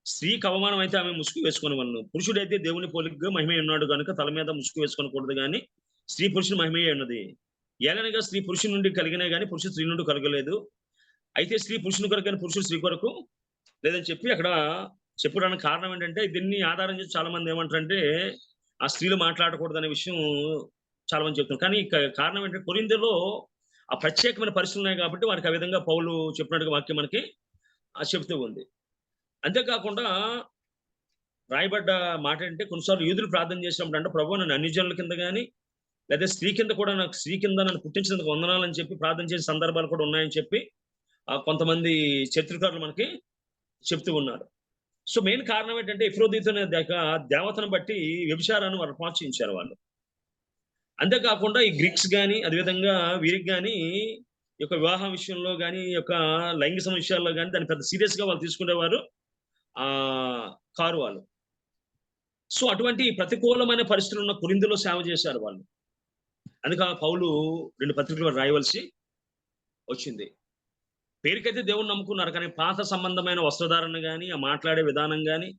స్త్రీకి అవమానం అయితే ఆమె ముసుగు వేసుకునే వాళ్ళను. పురుషుడైతే దేవుని పోలికగా మహిమయ్య ఉన్నాడు కనుక తల మీద ముసుగు వేసుకోకూడదు, కానీ స్త్రీ పురుషుని మహిమయ్య ఉన్నది. ఏలనగా స్త్రీ పురుషుని నుండి కలిగినే కానీ పురుషుడు స్త్రీ నుండి కలగలేదు. అయితే స్త్రీ పురుషుని కొరకు కానీ పురుషుడు స్త్రీ కొరకు లేదని చెప్పి అక్కడ చెప్పడానికి కారణం ఏంటంటే, దీన్ని ఆధారం చేసి చాలా మంది ఏమంటారంటే ఆ స్త్రీలు మాట్లాడకూడదు అనే విషయం చాలా మంది చెప్తున్నారు. కానీ కారణం ఏంటంటే కొరింథీలో ఆ ప్రత్యేకమైన పరిస్థితులు ఉన్నాయి కాబట్టి వారికి ఆ విధంగా పౌలు చెప్పినట్టుగా వాక్యం మనకి చెప్తూ ఉంది. అంతేకాకుండా రాయబడ్డ మాట అంటే కొన్నిసార్లు యూదులు ప్రార్థన చేసినప్పుడు అంటే, ప్రభువు నన్ను అన్ని జనుల కింద కానీ లేదా స్త్రీ కింద కూడా, నాకు స్త్రీ కింద నన్ను పుట్టించినందుకు వందనాలని చెప్పి ప్రార్థన చేసే సందర్భాలు కూడా ఉన్నాయని చెప్పి కొంతమంది చరిత్రకారులు మనకి చెప్తూ ఉన్నారు. సో మెయిన్ కారణం ఏంటంటే ఎఫ్రోదీతు అనే దేవతను బట్టి వ్యభిచారాన్ని వారు ప్రోత్సహించారు వాళ్ళు. అంతేకాకుండా ఈ గ్రీక్స్ కానీ అదేవిధంగా వీరికి కానీ ఈ యొక్క వివాహం విషయంలో కానీ, ఈ యొక్క లైంగిక విషయాల్లో కానీ దాన్ని పెద్ద సీరియస్ గా వాళ్ళు తీసుకునేవారు కారు వాళ్ళు. సో అటువంటి ప్రతికూలమైన పరిస్థితులు ఉన్న కొరింథీలో సేవ చేశారు వాళ్ళు. అందుకే పౌలు 2 పత్రికలు రాయవలసి వచ్చింది. పేరుకైతే దేవుణ్ణి నమ్ముకున్నారు, కానీ పాత సంబంధమైన వస్త్రధారణ కానీ, ఆ మాట్లాడే విధానం కానీ,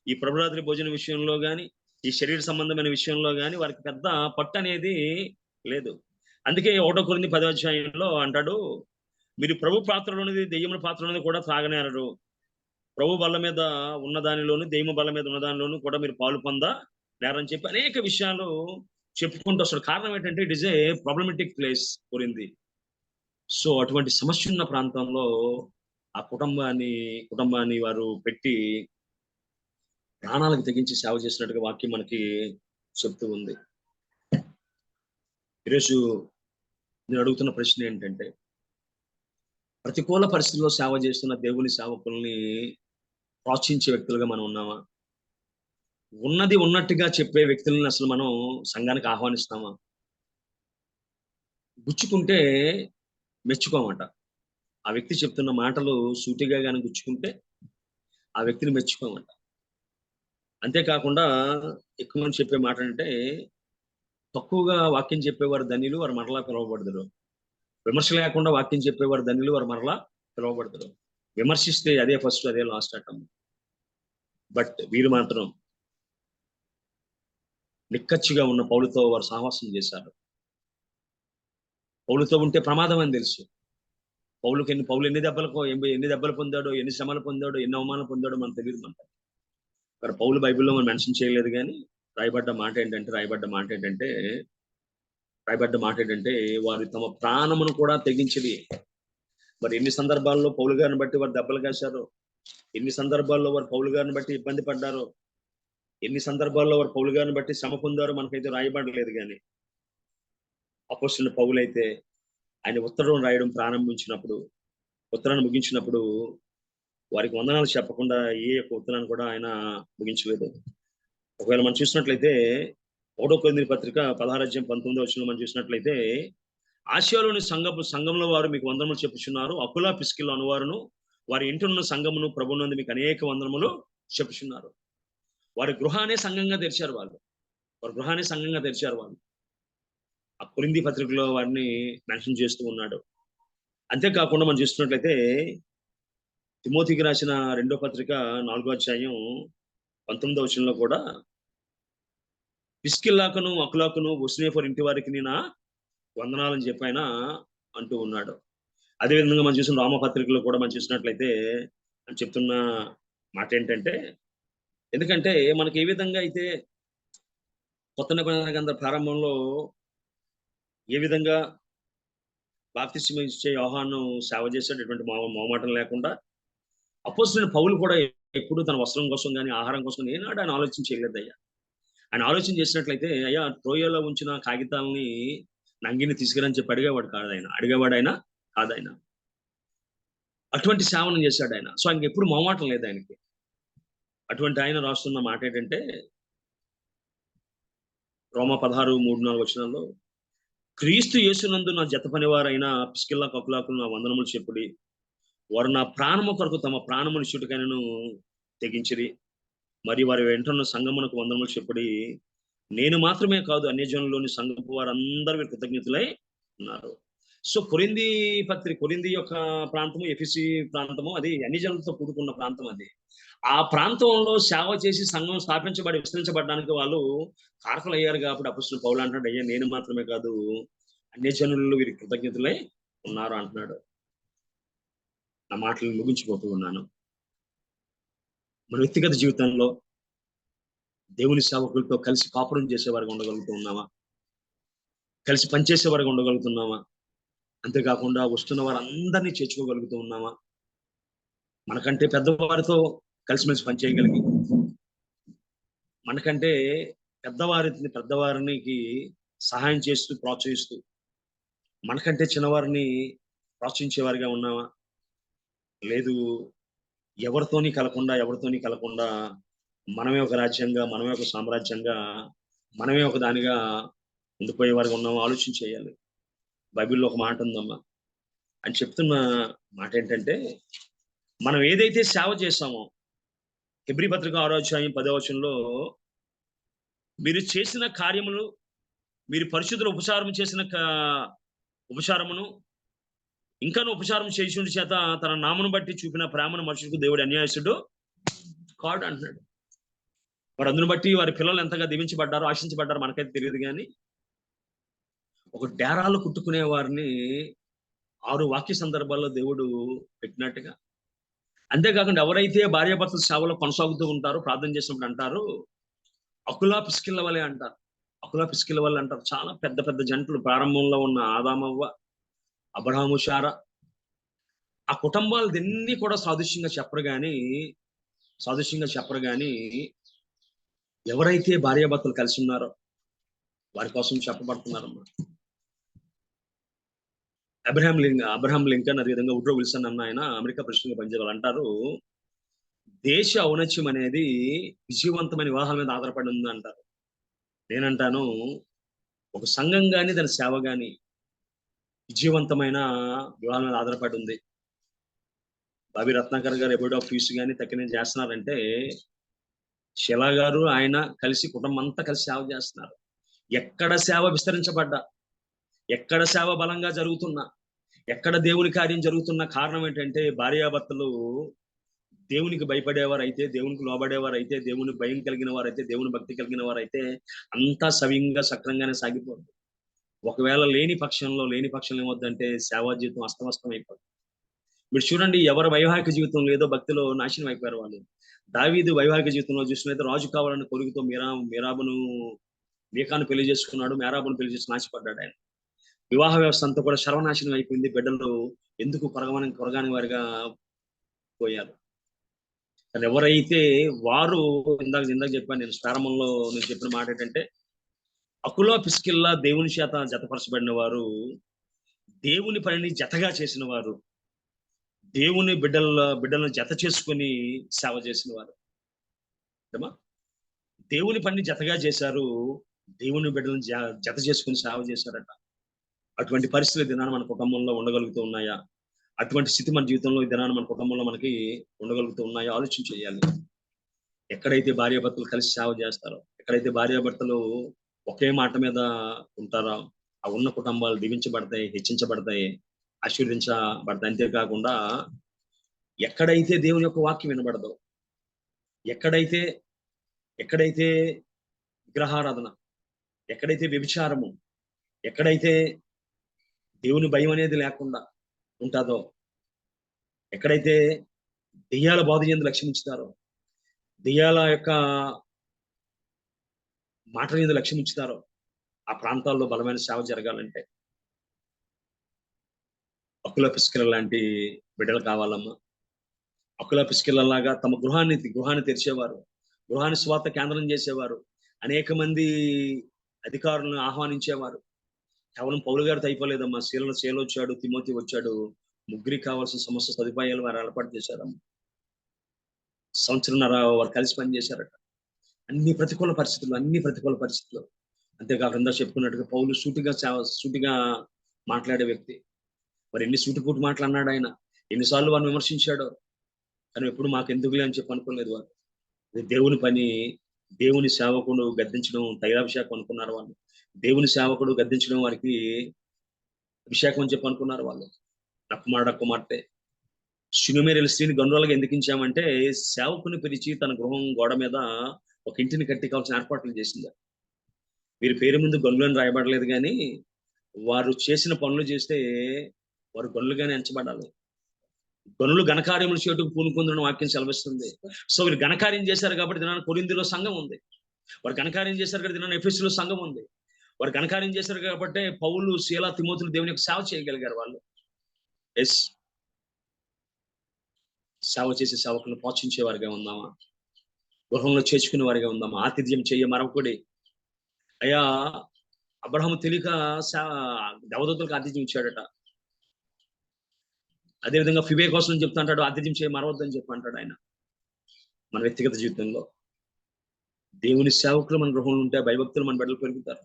ఈ ప్రభురాత్రి భోజన విషయంలో కానీ, ఈ శరీర సంబంధమైన విషయంలో కానీ వారికి పెద్ద పట్టు అనేది లేదు. అందుకే 1 కొరింథీ 10వ అధ్యాయంలో అంటాడు, మీరు ప్రభు పాత్రలోనిది దెయ్యముల పాత్రలోనిది కూడా త్రాగనేరరు. ప్రభు బల్ల మీద ఉన్న దానిలోను, దెయ్యము బల్ల మీద ఉన్న దానిలోను కూడా మీరు పాలు పొందనేరని చెప్పి అనేక విషయాలు చెప్పుకుంటూ వస్తారు. కారణం ఏంటంటే it is a problematic place Corinth. So అటువంటి సమస్య ఉన్న ప్రాంతంలో ఆ కుటుంబాన్ని వారు పెట్టి ప్రాణాలకు తెగించి సేవ చేసినట్టుగా వాక్యం మనకి చెప్తూ ఉంది. ఈరోజు నేను అడుగుతున్న ప్రశ్న ఏంటంటే, ప్రతికూల పరిస్థితుల్లో సేవ చేస్తున్న దేవుని సేవకుల్ని ప్రోత్సహించే వ్యక్తులుగా మనం ఉన్నామా? ఉన్నది ఉన్నట్టుగా చెప్పే వ్యక్తులను అసలు మనం సంఘానికి ఆహ్వానిస్తామా? గుచ్చుకుంటే మెచ్చుకోమట. ఆ వ్యక్తి చెప్తున్న మాటలు సూటిగా కానీ గుచ్చుకుంటే ఆ వ్యక్తిని మెచ్చుకోమట. అంతేకాకుండా ఎక్కువ మంది చెప్పే మాట అంటే, తక్కువగా వాక్యం చెప్పేవారు ధన్యులు, వారు మరలా పిలువబడదురు. విమర్శ లేకుండా వాక్యం చెప్పేవారు ధన్యులు, వారు మరలా పిలువబడదురు. విమర్శిస్తే అదే ఫస్ట్, అదే లాస్ట్ అటం. బట్ వీరు మాత్రం నిక్కచ్చిగా ఉన్న పౌలుతో వారు సాహసం చేశారు. పౌలుతో ఉంటే ప్రమాదం అని తెలుసు. పౌలు ఎన్ని దెబ్బలు పొందాడో, ఎన్ని శ్రమలు పొందాడో, ఎన్ని అవమానాలు పొందాడో మనకు తెలియదు. మరి పౌలు బైబిల్లో మనం మెన్షన్ చేయలేదు, కానీ రాయబడ్డ మాట ఏంటంటే వారు తమ ప్రాణమును కూడా తెగించింది. మరి ఎన్ని సందర్భాల్లో పౌలు గారిని బట్టి వారు దెబ్బలు కాశారో, ఎన్ని సందర్భాల్లో వారు పౌలు గారిని బట్టి ఇబ్బంది పడ్డారో, ఎన్ని సందర్భాల్లో వారు పౌలు గారిని బట్టి శ్రమ పొందారో మనకైతే రాయబడలేదు. కానీ అపోస్తలుడైన పౌలు అయితే ఆయన ఉత్తరం రాయడం ప్రారంభించినప్పుడు, ఉత్తరాన్ని ముగించినప్పుడు వారికి వందనాలు చెప్పకుండా ఏ యొక్క ఉత్తరాన్ని కూడా ఆయన ముగించలేదు. ఒకవేళ మనం చూసినట్లయితే 1 కొరింథీ పత్రిక 16వ అధ్యాయం 19వ వచనంలో మనం చూసినట్లయితే, ఆసియాలోని సంఘంలో వారు మీకు వందనములు చెప్పుచున్నారు. అకుల ప్రిస్కిల్ల అనువారును వారి ఇంటినున్న సంఘమును ప్రభువునందు మీకు అనేక వందనములు చెప్పుచున్నారు. వారి గృహాన్ని సంఘంగా తెరిచారు వాళ్ళు. ఆ కొరింథీ పత్రికలో వారిని మెన్షన్ చేస్తూ ఉన్నాడు. అంతేకాకుండా మనం చూస్తున్నట్లయితే తిమోతికి రాసిన 2వ పత్రిక 4వ అధ్యాయం 19వ వచనంలో కూడా, ప్రిస్కిల్లాకును అకులాకును ఒస్నేఫరు ఇంటి వారికి నేను వందనాలని చెప్పి ఆయన అంటూ ఉన్నాడు. అదేవిధంగా మనం చూసిన రామపత్రికలో కూడా మనం చూసినట్లయితే చెప్తున్న మాట ఏంటంటే, ఎందుకంటే మనకి ఏ విధంగా అయితే కొత్త నిబంధన గ్రంథ ప్రారంభంలో ఏ విధంగా బాప్తిస్మం ఇచ్చే యోహాను సేవ చేశాడు, ఎటువంటి మొహమాటం లేకుండా, అపోస్తలుడైన పౌలు కూడా ఎప్పుడు తన వస్త్రం కోసం కానీ ఆహారం కోసం ఏనాడు ఆయన ఆలోచన చేయలేదయ్యా. ఆయన ఆలోచన చేసినట్లయితే, అయ్యా ట్రోయలో ఉంచిన కాగితాలని నంగిని తీసుకురని చెప్పి అడిగేవాడు కాదాయన. అటువంటి సేవను చేశాడు ఆయన. సో ఆయనకి ఎప్పుడు మొహమాటం లేదు ఆయనకి. అటువంటి ఆయన రాస్తున్న మాట ఏంటంటే, రోమా 16:3-4 వచనాల్లో, క్రీస్తు యేసునందు నా జత పనివారైన ప్రిస్కిల్ల అకులకు నా వందనములు చెప్పుడి. వారు నా ప్రాణము కొరకు తమ ప్రాణముని చుట్టుకైనను తెగించిరి. మరి వారి వెంటనే సంఘమునకు వందనములు చెప్పుడి. నేను మాత్రమే కాదు, అన్యజనుల్లోని సంఘపు వారందరూ కృతజ్ఞతలై ఉన్నారు. సో కొరింథీ యొక్క ప్రాంతము, ఎఫెసీ ప్రాంతము, అది అన్ని జనులతో కూడుకున్న ప్రాంతం. అది ఆ ప్రాంతంలో సేవ చేసి సంఘం విస్తరించబడడానికి వాళ్ళు కారకులు అయ్యారు. కాబట్టి అపోస్తలుడైన పౌలు అంటున్నాడు, అయ్యా నేను మాత్రమే కాదు, అన్యజనులు వీరి కృతజ్ఞతలై ఉన్నారు అంటున్నాడు. నా మాటలను ముగించిపోతూ ఉన్నాను. మన వ్యక్తిగత జీవితంలో దేవుని సేవకులతో కలిసి కాపురం చేసేవారిగా ఉండగలుగుతూ ఉన్నామా? కలిసి పనిచేసేవారిగా ఉండగలుగుతున్నామా? అంతేకాకుండా వస్తున్న వారందరినీ చేర్చుకోగలుగుతూ ఉన్నామా? మనకంటే పెద్దవారితో కలిసిమెలిసి పనిచేయగలిగి, మనకంటే పెద్దవారికి సహాయం చేస్తూ ప్రోత్సహిస్తూ, మనకంటే చిన్నవారిని ప్రోత్సహించేవారిగా ఉన్నామా? లేదు, ఎవరితోని కలకుండా మనమే ఒక రాజ్యంగా, మనమే ఒక సామ్రాజ్యంగా, మనమే ఒక దానిగా ఉండిపోయే వారికి ఉన్నామో ఆలోచన చేయాలి. బైబిల్లో ఒక మాట ఉందమ్మా, అని చెప్తున్న మాట ఏంటంటే, మనం ఏదైతే సేవ చేశామో, హెబ్రీ పత్రిక 6వ అధ్యాయం 10వ వచనంలో, మీరు చేసిన కార్యములు, మీరు పరిశుద్ధుల ఉపచారం చేసిన ఉపచారమును ఇంకాను ఉపచారం చేయుచుండి చేత తన నామను బట్టి చూపిన ప్రేమను మనుషులకు దేవుడు అన్యాయస్తుడు కాడు అంటున్నాడు. వారు అందును బట్టి వారి పిల్లలు ఎంతగా దీవించబడ్డారో, ఆశించబడ్డారో మనకైతే తెలియదు, కానీ ఒక డేరాలు కుట్టుకునే వారిని 6 వాక్య సందర్భాల్లో దేవుడు పెట్టినట్టుగా, అంతేకాకుండా ఎవరైతే భార్యాభర్తల సేవలో కొనసాగుతూ ఉంటారో ప్రార్థన చేసినప్పుడు అంటారు, అకులా పిస్కిళ్ళ వలె అంటారు. అకులా పిస్కిళ్ళ వల్ల అంటారు. చాలా పెద్ద పెద్ద జంటలు ప్రారంభంలో ఉన్న ఆదామవ్వ, అబ్రహాము, శారా, ఆ కుటుంబాలు అన్ని కూడా సాదృశ్యంగా చెప్పరు కానీ ఎవరైతే భార్యాభర్తలు కలిసి ఉన్నారో వారి కోసం చెప్పబడుతున్నారమ్మా. అబ్రహాం లింకన్, అదేవిధంగా వుడ్రో విల్సన్ అన్న ఆయన అమెరికా ప్రెసిడెంట్ పనిచేయాలి అంటారు, దేశ ఔన్నత్యం అనేది విజయవంతమైన వివాహాల మీద ఆధారపడి ఉంది అంటారు. నేనంటాను, ఒక సంఘం కానీ దాని సేవ కానీ విజయవంతమైన వివాహాల మీద ఆధారపడి ఉంది. బాబీ రత్నాకర్ గారు ఎబోర్డ్ ఆఫ్ పీస్ కానీ తక్కిన చేస్తున్నారంటే, శిలా గారు ఆయన కలిసి కుటుంబం అంతా కలిసి సేవ చేస్తున్నారు. ఎక్కడ సేవ విస్తరించబడ్డా, ఎక్కడ సేవ బలంగా జరుగుతున్నా, ఎక్కడ దేవుని కార్యం జరుగుతున్న కారణం ఏంటంటే, భార్యాభర్తలు దేవునికి భయపడేవారు అయితే, దేవునికి లోబడేవారు అయితే, దేవుని భయం కలిగిన వారైతే, దేవుని భక్తి కలిగిన వారైతే అంతా సవ్యంగా సక్రంగానే సాగిపోతుంది. ఒకవేళ లేని పక్షంలో ఏమవుతుందంటే సేవా జీవితం అస్తమస్తం అయిపోతుంది. మీరు చూడండి, ఎవరి వైవాహిక జీవితం లేదో భక్తిలో నాశనం అయిపోయారు వాళ్ళు. దావీదు వైవాహిక జీవితంలో చూసినట్లయితే రాజు కావాలని కొడుకుతో మీకాను పెళ్లి చేసుకున్నాడు, మేరాబును పెళ్లి చేసి నాశపడ్డాడు ఆయన. వివాహ వ్యవస్థ అంతా కూడా సర్వనాశనం అయిపోయింది. బిడ్డలు ఎందుకు కొరగాని వారిగా పోయారు. కానీ ఎవరైతే వారు ఇందాక చెప్పాను నేను ప్రారంభంలో, నేను చెప్పిన మాట ఏంటంటే, అకులా పిస్కిల్లా దేవుని చేత జతపరచబడిన వారు, దేవుని పనిని జతగా చేసిన వారు, దేవుని బిడ్డలను జత చేసుకుని సేవ చేసిన వారు. దేవుని పనిని జతగా చేశారు, దేవుని బిడ్డలను జత చేసుకుని సేవ చేశారట. అటువంటి పరిస్థితులు దినాన్ని మన కుటుంబంలో ఉండగలుగుతూ ఉన్నాయా? అటువంటి స్థితి మన జీవితంలో ఈ దినాన్ని మన కుటుంబంలో మనకి ఉండగలుగుతూ ఉన్నాయా? ఆలోచన చేయాలి. ఎక్కడైతే భార్యాభర్తలు కలిసి సేవ చేస్తారో, ఎక్కడైతే భార్యాభర్తలు ఒకే మాట మీద ఉంటారో, ఆ ఉన్న కుటుంబాలు దీవించబడతాయి, హెచ్చించబడతాయి, ఆశీర్వదించబడతాయి. అంతేకాకుండా ఎక్కడైతే దేవుని యొక్క వాక్యం వినబడదో, ఎక్కడైతే విగ్రహారాధన, ఎక్కడైతే వ్యభిచారము, ఎక్కడైతే దేవుని భయం అనేది లేకుండా ఉంటుందో, ఎక్కడైతే దెయ్యాల బాధ ఎందు లక్ష్యం ఉంచుతారో, దెయ్యాల యొక్క మాటల మీద లక్ష్యం ఉంచుతారో, ఆ ప్రాంతాల్లో బలమైన సేవ జరగాలంటే అకులా పిస్కిల లాంటి బిడ్డలు కావాలమ్మా. అకులా పిస్కిలలాగా తమ గృహాన్ని తెరిచేవారు, గృహాన్ని స్వార్థ కేంద్రం చేసేవారు, అనేక మంది అధికారులను ఆహ్వానించేవారు. కేవలం పౌలు గారితో అయిపోలేదమ్మా. శీల వచ్చాడు, తిమోతి వచ్చాడు, ముగ్గురికి కావాల్సిన సమస్త సదుపాయాలు వారు ఏర్పాటు చేశారమ్మా. సంవత్సరంన్నర వారు కలిసి పనిచేశారట. అన్ని ప్రతికూల పరిస్థితులు. అంతేకాకుండా చెప్పుకున్నట్టుగా పౌలు సూటిగా మాట్లాడే వ్యక్తి. మరి ఎన్ని సూటిపూటి మాటలు అన్నాడు ఆయన, ఎన్నిసార్లు వారిని విమర్శించాడో, కానీ ఎప్పుడు మాకు ఎందుకులే అని చెప్పి అనుకోలేదు వారు. దేవుని పని, దేవుని సేవకుడు గద్దించడం తైలాభిషేకం అనుకున్నారు వాళ్ళు. దేవుని సేవకుడు గద్దించడం వారికి అభిషేకం అని చెప్పి అనుకున్నారు వాళ్ళు. కుమార్తె శునిమేరియల్ స్త్రీని గనురాలుగా ఎందుకించామంటే, సేవకుని పిలిచి తన గృహం గోడ మీద ఒక ఇంటిని కట్టి కావాల్సిన ఏర్పాట్లు చేసింది. వీరి పేరు ముందు గనులని రాయబడలేదు, కానీ వారు చేసిన పనులు చేస్తే వారు గనులుగానే ఎంచబడాలి. గనులు ఘనకార్యములు చేయటకు పూనుకుందని వాక్యం సెలవిస్తుంది. సో వీరు ఘనకార్యం చేశారు కాబట్టి దినాన్ని కొరింథీలో సంఘం ఉంది. వారు ఘనకార్యం చేశారు కాబట్టి దినాన్ని ఎఫెసులో సంఘం ఉంది. వారు ఘనకార్యం చేశారు కాబట్టి పౌలు, శీల, తిమోతులు దేవుని యొక్క సేవ చేయగలిగారు వాళ్ళు. ఎస్, సేవ చేసే సేవకులను ప్రోత్సహించే వారిగా ఉందామా? గృహంలో చేర్చుకునే వారిగా ఉందామా? ఆతిథ్యం చేయ మరొకటి. అయ్యా, అబ్రహాము తెలియక దేవదూతలకు ఆతిథ్యం ఇచ్చాడట. అదేవిధంగా ఫిబే కోసం చెప్తా అంటాడు, ఆతిథ్యం చేయ మరవద్దని చెప్పి అంటాడు ఆయన. మన వ్యక్తిగత జీవితంలో దేవుని సేవకులు మన గృహంలో ఉంటే భయభక్తులు మన బిడ్డలు పెరుగుతారు.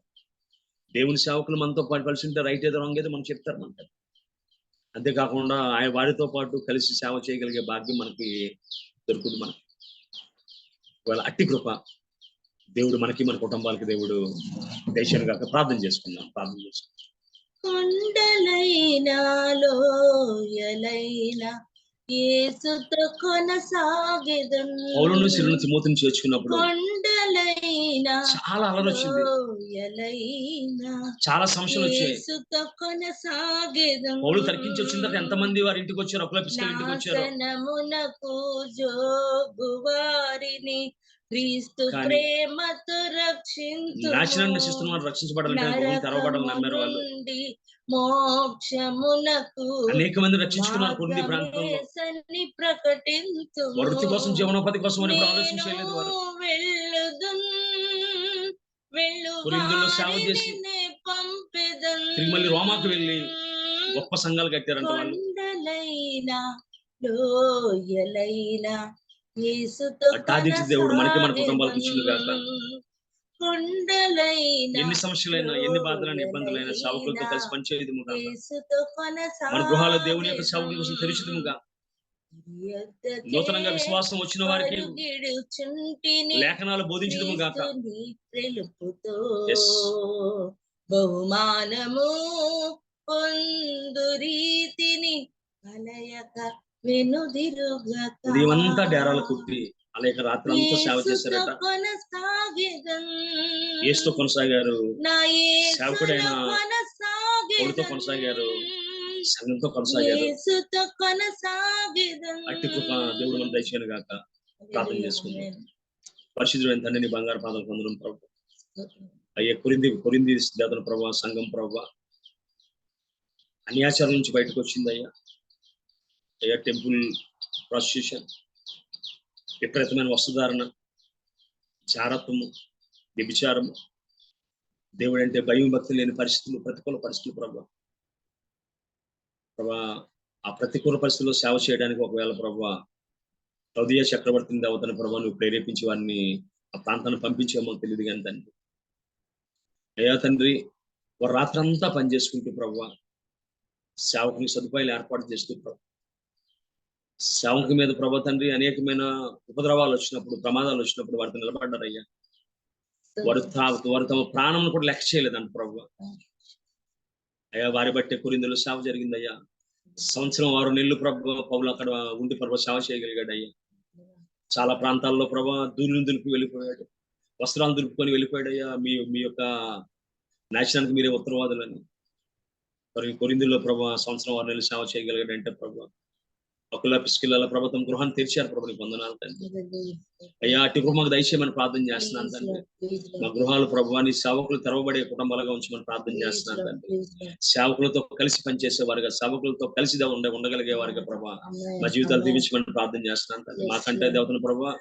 దేవుని సేవకులు మనతో కలిసి ఉంటే రైట్ ఏదో రాంగ్ ఏదో మనం చెప్తారు మనకి. అంతేకాకుండా ఆయన వారితో పాటు కలిసి సేవ చేయగలిగే భాగ్యం మనకి దొరుకుతుంది. మనకి వాళ్ళ అట్టి కృప దేవుడు మనకి మన కుటుంబాలకి దేవుడు దయచేయను గాక. ప్రార్థన చేసుకుందాం. కొండలైనా లోయలైనా యేసుతో కొనసాగెదను. పౌలును సిలువను తిమోతిని చేర్చుకున్నప్పుడు కొండలైనా చాలా అలరి వచ్చింది, లోయలైనా చాలా సమస్యలు వచ్చాయి. యేసుతో కొనసాగెదను. పౌలు తర్కించి వచ్చిన తర్వాత ఎంతమంది వారి ఇంటికి వచ్చారు, అకులపిస్కల ఇంటికి వచ్చారు. నాశనమునకు జోగు వారిని క్రీస్తు ప్రేమతో రక్షించు. నాశనాన్ని నశిస్తున్న రక్షించబడాలంటే తెరవబడాలని నమ్మారు వాళ్ళు. మోక్షమునకు అనేక మంది రక్షించుకున్నారు కొన్ని ప్రాంతంలో. ప్రకటించు. వృత్తి కోసం, జీవనోపాధి కోసం అని ఆలోచించలేదు వారు. కొరింథీయుల్లో సేవ చేసి తిరిగి మళ్ళీ రోమాకు వెళ్ళి గొప్ప సంఘాలు కట్టారంట వాళ్ళు. దేవుడు మనకి మన కుటుంబాలకు ఇచ్చింది కాక. ఎన్ని సమస్యలైనా, ఎన్ని బాధలైనా, ఇబ్బందులైనా సేవకులతో కలిసి పనిచేయదుము కాక. మన గృహాల దేవుని యొక్క సేవకుల కోసం తెరిచిదుముగా. నూతనంగా విశ్వాసం వచ్చిన వారికి లేఖనాలు బోధించదుము గాక. బహుమానము పొందు రీతిని కలయక వెనుదిరుగక. ఉదయమంతా డేరాలు కుట్టి అలాగే రాత్రి అంతా సేవ చేశారట. యేసుతో కొనసాగారు, సేవకుడైన పౌలుతో కొనసాగారు, సంఘంతో కొనసాగారు. అట్టి కృప దేవుడు మన దయచేయను గాక. ప్రార్థన చేసుకుందాం. పరిశుద్ధుడైన తండ్రి, నీ బంగారు పాదాలు పొందడం ప్రభు. అయ్యే కొరింది దేవతల ప్రభావ, సంఘం ప్రభావ అన్యాచారం నుంచి బయటకు వచ్చింది అయ్యా. అయ్యా టెంపుల్ ప్రాస్టిట్యూషన్, విపరీతమైన వస్తుధారణ, జారత్వము, వ్యభిచారము, దేవుడు అంటే భయం భక్తి లేని పరిస్థితులు, ప్రతికూల పరిస్థితులు ప్రభా. ఆ ప్రతికూల పరిస్థితుల్లో సేవ చేయడానికి ఒకవేళ ప్రభా సౌదీయ చక్రవర్తిని దేవతని ప్రభా నువ్వు ప్రేరేపించి వారిని ఆ ప్రాంతాన్ని పంపించేమో తెలియదు కానీ తండ్రి. అయ్యా తండ్రి, వారు రాత్రంతా పనిచేసుకుంటూ ప్రభా సేవకుని సదుపాయాలు ఏర్పాటు చేస్తూ ప్రభా సేవకు మీద ప్రభా తండ్రి అనేకమైన ఉపద్రవాలు వచ్చినప్పుడు, ప్రమాదాలు వచ్చినప్పుడు వారితో నిలబడ్డారయ్యా. వారు తమ ప్రాణం కూడా లెక్క చేయలేదంట ప్రభు. అయ్యా వారి బట్టే కొరింథీయుల్లో సేవ జరిగిందయ్యా. సంవత్సరం 6 నెలలు ప్రభు పౌలు అక్కడ ఉండి ప్రభు సేవ చేయగలిగాడు అయ్యా. చాలా ప్రాంతాల్లో ప్రభు దూరుని దులిపి వెళ్ళిపోయాడు, వస్త్రాలు దులుపుకొని వెళ్ళిపోయాడు అయ్యా. మీ యొక్క నాశనానికి మీరే ఉత్తరవాదులని. మరి కొరింథీయుల్లో ప్రభు సంవత్సరం 6 నెలలు సేవ చేయగలిగాడు అంటే ప్రభు అకులపిస్కల ప్రభుత్వం గృహాన్ని తెరిచారు ప్రభు. నీకు వందనాలు తండ్రి. అయ్యా అట్టి కృప మాకు దయచేయమని ప్రార్థన చేస్తున్నాను తండ్రి. మా గృహాలు ప్రభువాని సేవకులు తెరవబడే కుటుంబాలుగా ఉంచమని ప్రార్థన చేస్తున్నాను తండ్రి. సేవకులతో కలిసి పనిచేసే వారుగా, సేవకులతో కలిసి ఉండగలిగే వారిగా ప్రభా మా జీవితాలు దీవించమని ప్రార్థన చేస్తున్నాను తండ్రి. మాకంటే దేవతను ప్రభా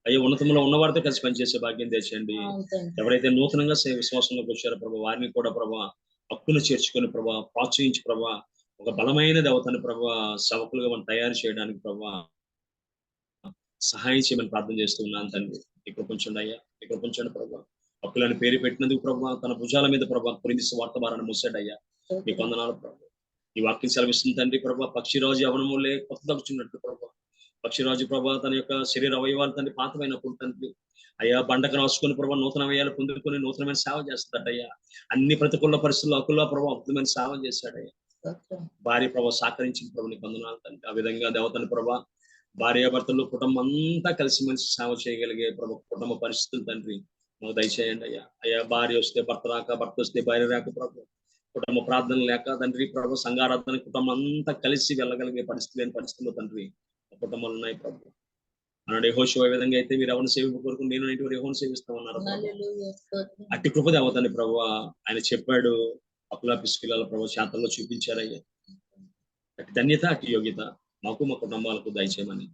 అయ్యా ఉన్నతంలో ఉన్నవారితో కలిసి పనిచేసే భాగ్యం తెచ్చండి. ఎవరైతే నూతనంగా విశ్వాసంలోకి వచ్చారో ప్రభా వారిని కూడా ప్రభా హక్కును చేర్చుకొని ప్రభా ప్రోత్సహించి ప్రభా ఒక బలమైన దేవతని ప్రభా సేవకులుగా మనం తయారు చేయడానికి ప్రభా సహాయం చేయమని ప్రార్థన చేస్తూ ఉన్నాను తండ్రి. ఇక్కడ కొంచెం అయ్యా, ఇక్కడ కొంచెం ప్రభా హక్కులని పేరు పెట్టినందుకు ప్రభా తన భుజాల మీద ప్రభా కొరింథీ సువార్త భారాన్ని మోసాడయ్యా. మీకు వందనాలు ప్రభా. ఈ వాక్యం సెలవిస్తుంది తండ్రి ప్రభా. పక్షిరాజు యవనములే కొత్త దక్కుచున్నట్టు ప్రభా పక్షిరాజు ప్రభా తన యొక్క శరీర అవయవాలు తండ్రి పాతమైనప్పుడు తండ్రి అయ్యా బండకు రాసుకొని ప్రభా నూతన అవయాలు పొందుకొని నూతనమైన సేవ చేస్తాడయ్యా. అన్ని ప్రతికూల పరిస్థితుల్లో హక్కుల్లో ప్రభా అద్భుతమైన సేవ చేశాడయ్యా. భార్య ప్రభా సహకరించిన ప్రభు నీకు వందనాలు తండ్రి. ఆ విధంగా దేవతని ప్రభా భార్యాభర్తలు కుటుంబం అంతా కలిసి మనిషి సేవ చేయగలిగే ప్రభు కుటుంబ పరిస్థితులు తండ్రి మాకు దయచేయండి అయ్యా. అయ్యా భార్య వస్తే భర్త రాక, భర్త వస్తే భార్య రాక ప్రభు కుటుంబ ప్రార్థన లేక తండ్రి ప్రభు సంఘారాధన కుటుంబం అంతా కలిసి వెళ్ళగలిగే పరిస్థితి లేని పరిస్థితుల్లో తండ్రి కుటుంబాలు ఉన్నాయి ప్రభు. అన్నాడు యెహోషువ ఏ విధంగా అయితే మీరు ఎవరిని సేవింపు కొరకు నేను ఇటువంటి యెహోవాను సేవిస్తామన్నారు. అట్టి కృప దేవతని ప్రభు ఆయన చెప్పాడు. అకులపిస్కల ప్రభు శాతంలో చూపించారయ్యా. అటు ధన్యత, అటు యోగ్యత మాకు మా కుటుంబాలకు దయచేయమని.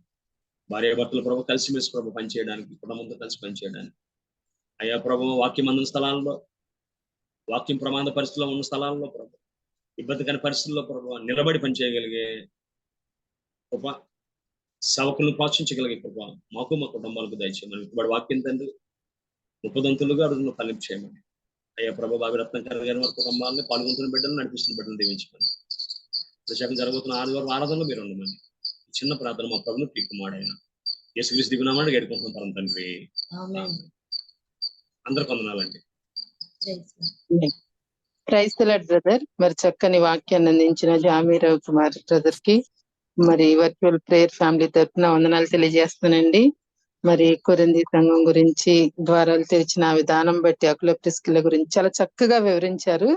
భార్యాభర్తలు ప్రభు కలిసిమెలిసి ప్రభు పనిచేయడానికి, కుటుంబంతో కలిసి పనిచేయడానికి అయ్యా ప్రభు వాక్యం అందిన స్థలాల్లో, వాక్యం ప్రమాద పరిస్థితుల్లో ఉన్న స్థలాల్లో ప్రభు ఇబ్బందికర పరిస్థితుల్లో ప్రభు నిలబడి పనిచేయగలిగే కృప, సేవకులను ప్రోత్సహించగలిగే కృప మాకు మా కుటుంబాలకు దయచేయమని. ఇప్పుడు వాక్యం తండ్రి 30 దంతులుగా అడుగుతున్న ఫలింపు చేయమని. అయ్యా ప్రభు భావిరత్నం గారి వారి కుటుంబాన్ని పాల్గొంటున్న బిడ్డలు, నడిపిస్తున్న బిడ్డలు దీవించమని. ప్రశాంతం జరగబోతున్న ఆదివారం ఆరాధనలో మీరు ఉండమని చిన్న ప్రార్థన మా ప్రభుని ప్రియకుమారుడైన యేసుక్రీస్తు దిగునామని గడుపుకుంటున్నాం పరమ తండ్రి. ఆమేన్. అందరికి వందనాలండి. Praise the Lord brother. మరి చక్కని వాక్యాన్ని అందించిన జామీ రవికుమార్ బ్రదర్ కి మరి వర్చువల్ ప్రేయర్ ఫ్యామిలీ తరఫున వందనాలు తెలియజేస్తానండి. మరి కొరింథీ సంఘం గురించి, ద్వారాలు తెరిచిన విధానం బట్టి, అకుల ప్రిస్కిల గురించి చాలా చక్కగా వివరించారు.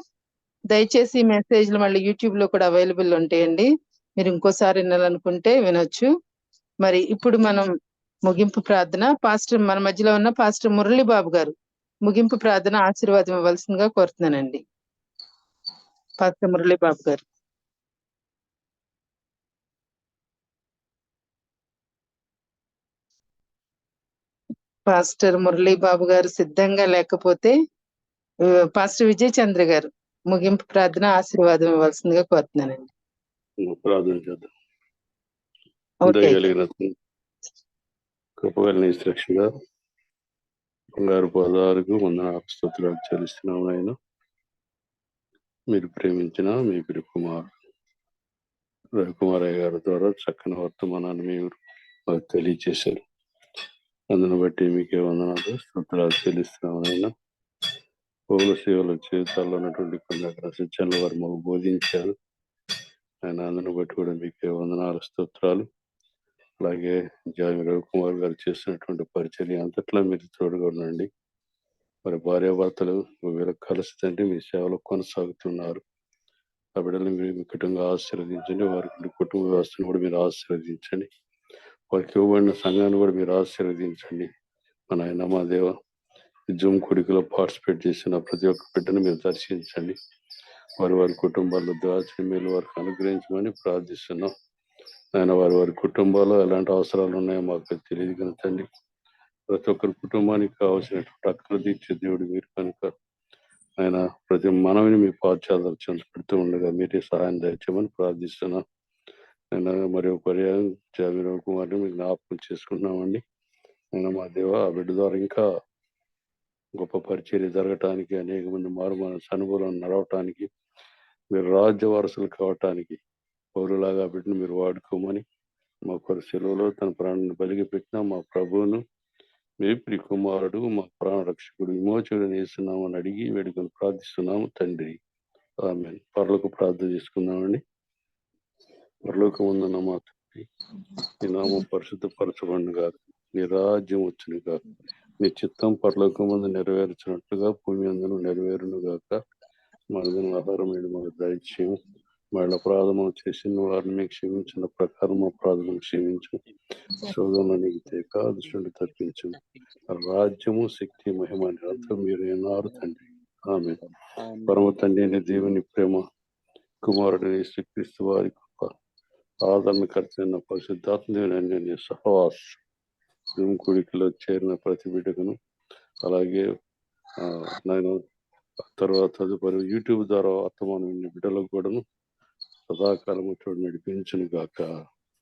దయచేసి ఈ మెసేజ్లు మళ్ళీ యూట్యూబ్ లో కూడా అవైలబుల్ ఉంటాయండి. మీరు ఇంకోసారి వినాలనుకుంటే వినొచ్చు. మరి ఇప్పుడు మనం ముగింపు ప్రార్థన, పాస్టర్ మన మధ్యలో ఉన్న పాస్టర్ మురళీ బాబు గారు ముగింపు ప్రార్థన ఆశీర్వాదం ఇవ్వాల్సిందిగా కోరుతున్నానండి. పాస్టర్ మురళీ బాబు గారు. పాస్టర్ మురళీ బాబు గారు సిద్ధంగా లేకపోతే పాస్టర్ విజయ్ చంద్ర గారు ముగింపు ప్రార్థన ఆశీర్వాదం ఇవ్వాల్సిందిగా కోరుతున్నానండి. ప్రార్థన చేద్దాం. ఓకే. దయగలిగిన కృపగలిగిన శ్రేష్ఠగా బంగారు పదాలకు స్తోత్రాలు చెల్లిస్తున్నాం. ఆయన మీరు ప్రేమించిన మీ కుమార్ రవికుమారయ్య గారి ద్వారా చక్కని వర్తమానాన్ని మీరు మాకు తెలియచేశారు. అందును బట్టి మీకే వందనాలు స్తోత్రాలు చెల్లిస్తున్నాం. ఆయన పౌల సేవల జీవితాల్లో ఉన్నటువంటి కొన్ని సత్యాలను వారు మాకు బోధించారు. ఆయన అందును బట్టి కూడా మీకే వందనాలు స్తోత్రాలు. అలాగే జామి రవికుమార్ గారు చేసినటువంటి పరిచర్య అంతట్లో మీరు తోడుగా ఉండండి. మరి భార్యాభర్తలు వీళ్ళ కలిసి మీ సేవలో కొనసాగుతున్నారు. ఆ బిడ్డలు మీరు వికటంగా ఆశీర్వదించండి. వారికి కుటుంబ వ్యవస్థను కూడా మీరు ఆశీర్వదించండి. వారికి ఇవ్వబడిన సంఘాన్ని కూడా మీరు ఆశీర్వదించండి. మన ఆయన మా దేవ జూమ్ కొడుకులో పార్టిసిపేట్ చేసిన ప్రతి ఒక్క బిడ్డను మీరు దర్శించండి. వారి కుటుంబాల్లో దాచిన మేలు వారికి అనుగ్రహించమని ప్రార్థిస్తున్నాం. ఆయన వారి కుటుంబాల్లో ఎలాంటి అవసరాలు ఉన్నాయో మాకు తెలియదు కనుకండి. ప్రతి ఒక్కరి కుటుంబానికి కావాల్సినటువంటి అక్కలు తీర్చే దేవుడు మీరు కనుక ఆయన ప్రతి మనవిని మీ పాశ్చాత్యం పెడుతూ ఉండగా మీరే సహాయం దయచేయమని ప్రార్థిస్తున్నాం. ఆయన మరి ఒక పర్యాయం జామి రవికుమార్ని మీకు జ్ఞాపకం చేసుకున్నామండి. ఆయన మా దేవ ఆ బిడ్డ ద్వారా ఇంకా గొప్ప పరిచర్య జరగటానికి, అనేక మంది మారు మనసు అనుభవం నడవటానికి, మీరు రాజ్య వారసులు కావటానికి పౌరులాగా బిడ్డను మీరు వాడుకోమని మా కొర సెలవులో తన ప్రాణాన్ని బలిగి పెట్టిన మా ప్రభువును మీ ప్రియ కుమారుడు మా ప్రాణ రక్షకుడు విమోచకుడు వేస్తున్నామని అడిగి వేడుకొని ప్రార్థిస్తున్నాము తండ్రి. ఆమేన్. పరలోక ప్రార్థన చేసుకుందామండి. పరలోకం ఉందన్న మా తండ్రి, నీ నామం పరిశుద్ధపరచబడును గాక, నీ రాజ్యం వచ్చును గాక, నీ చిత్తం పరలోకం ముందు నెరవేర్చినట్లుగా భూమి అందును నెరవేరును గాక. మనదిన ఆహారం మాకు దయచేయం. వాళ్ళ అపరాధములు చేసిన వారిని మీకు క్షమించిన ప్రకారం మా అపరాధములు క్షమించు. శోధన నీకు తేక దుష్టుని తప్పించు. రాజ్యము శక్తి మహిమ నిరంతరం మీరు ఎన్నారు తండ్రి. ఆమేన్. పరమ తండ్రి అనే దేవుని ప్రేమ, కుమారుడని శ్రీక్రీస్తు వారి కృప, ఆదరణకర్తైన పరిశుద్ధాత్మ దేవుని సహవాసం కుడికిలో చేరిన ప్రతి బిడ్డకును, అలాగే నేను తర్వాత తదుపరి యూట్యూబ్ ద్వారా వర్తమానం విన్న బిడ్డలకు కూడాను సదాకాలము చోటు నడిపించును గాక.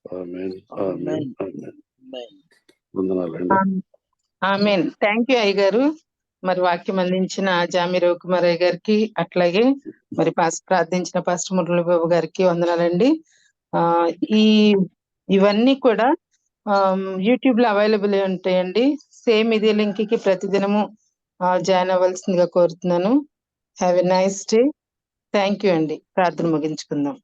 ఆమేన్. ఆమేన్. ఆమేన్. వందనాలండి. ఆమేన్. థ్యాంక్ యూ అయ్య గారు. మరి వాక్యం అందించిన జామి రవికుమార్ అయ్య గారికి, అట్లాగే మరి ప్రార్థించిన పాస్టర్ మురళీ బాబు గారికి వందనాలండి. ఇవన్నీ కూడా యూట్యూబ్ లో అవైలబుల్ ఉంటాయండి. సేమ్ ఇదే లింక్ కి ప్రతిదినము జాయిన్ అవ్వాల్సిందిగా కోరుతున్నాను. Have a nice day. Thank you అండి. ప్రార్థన ముగించుకుందాం.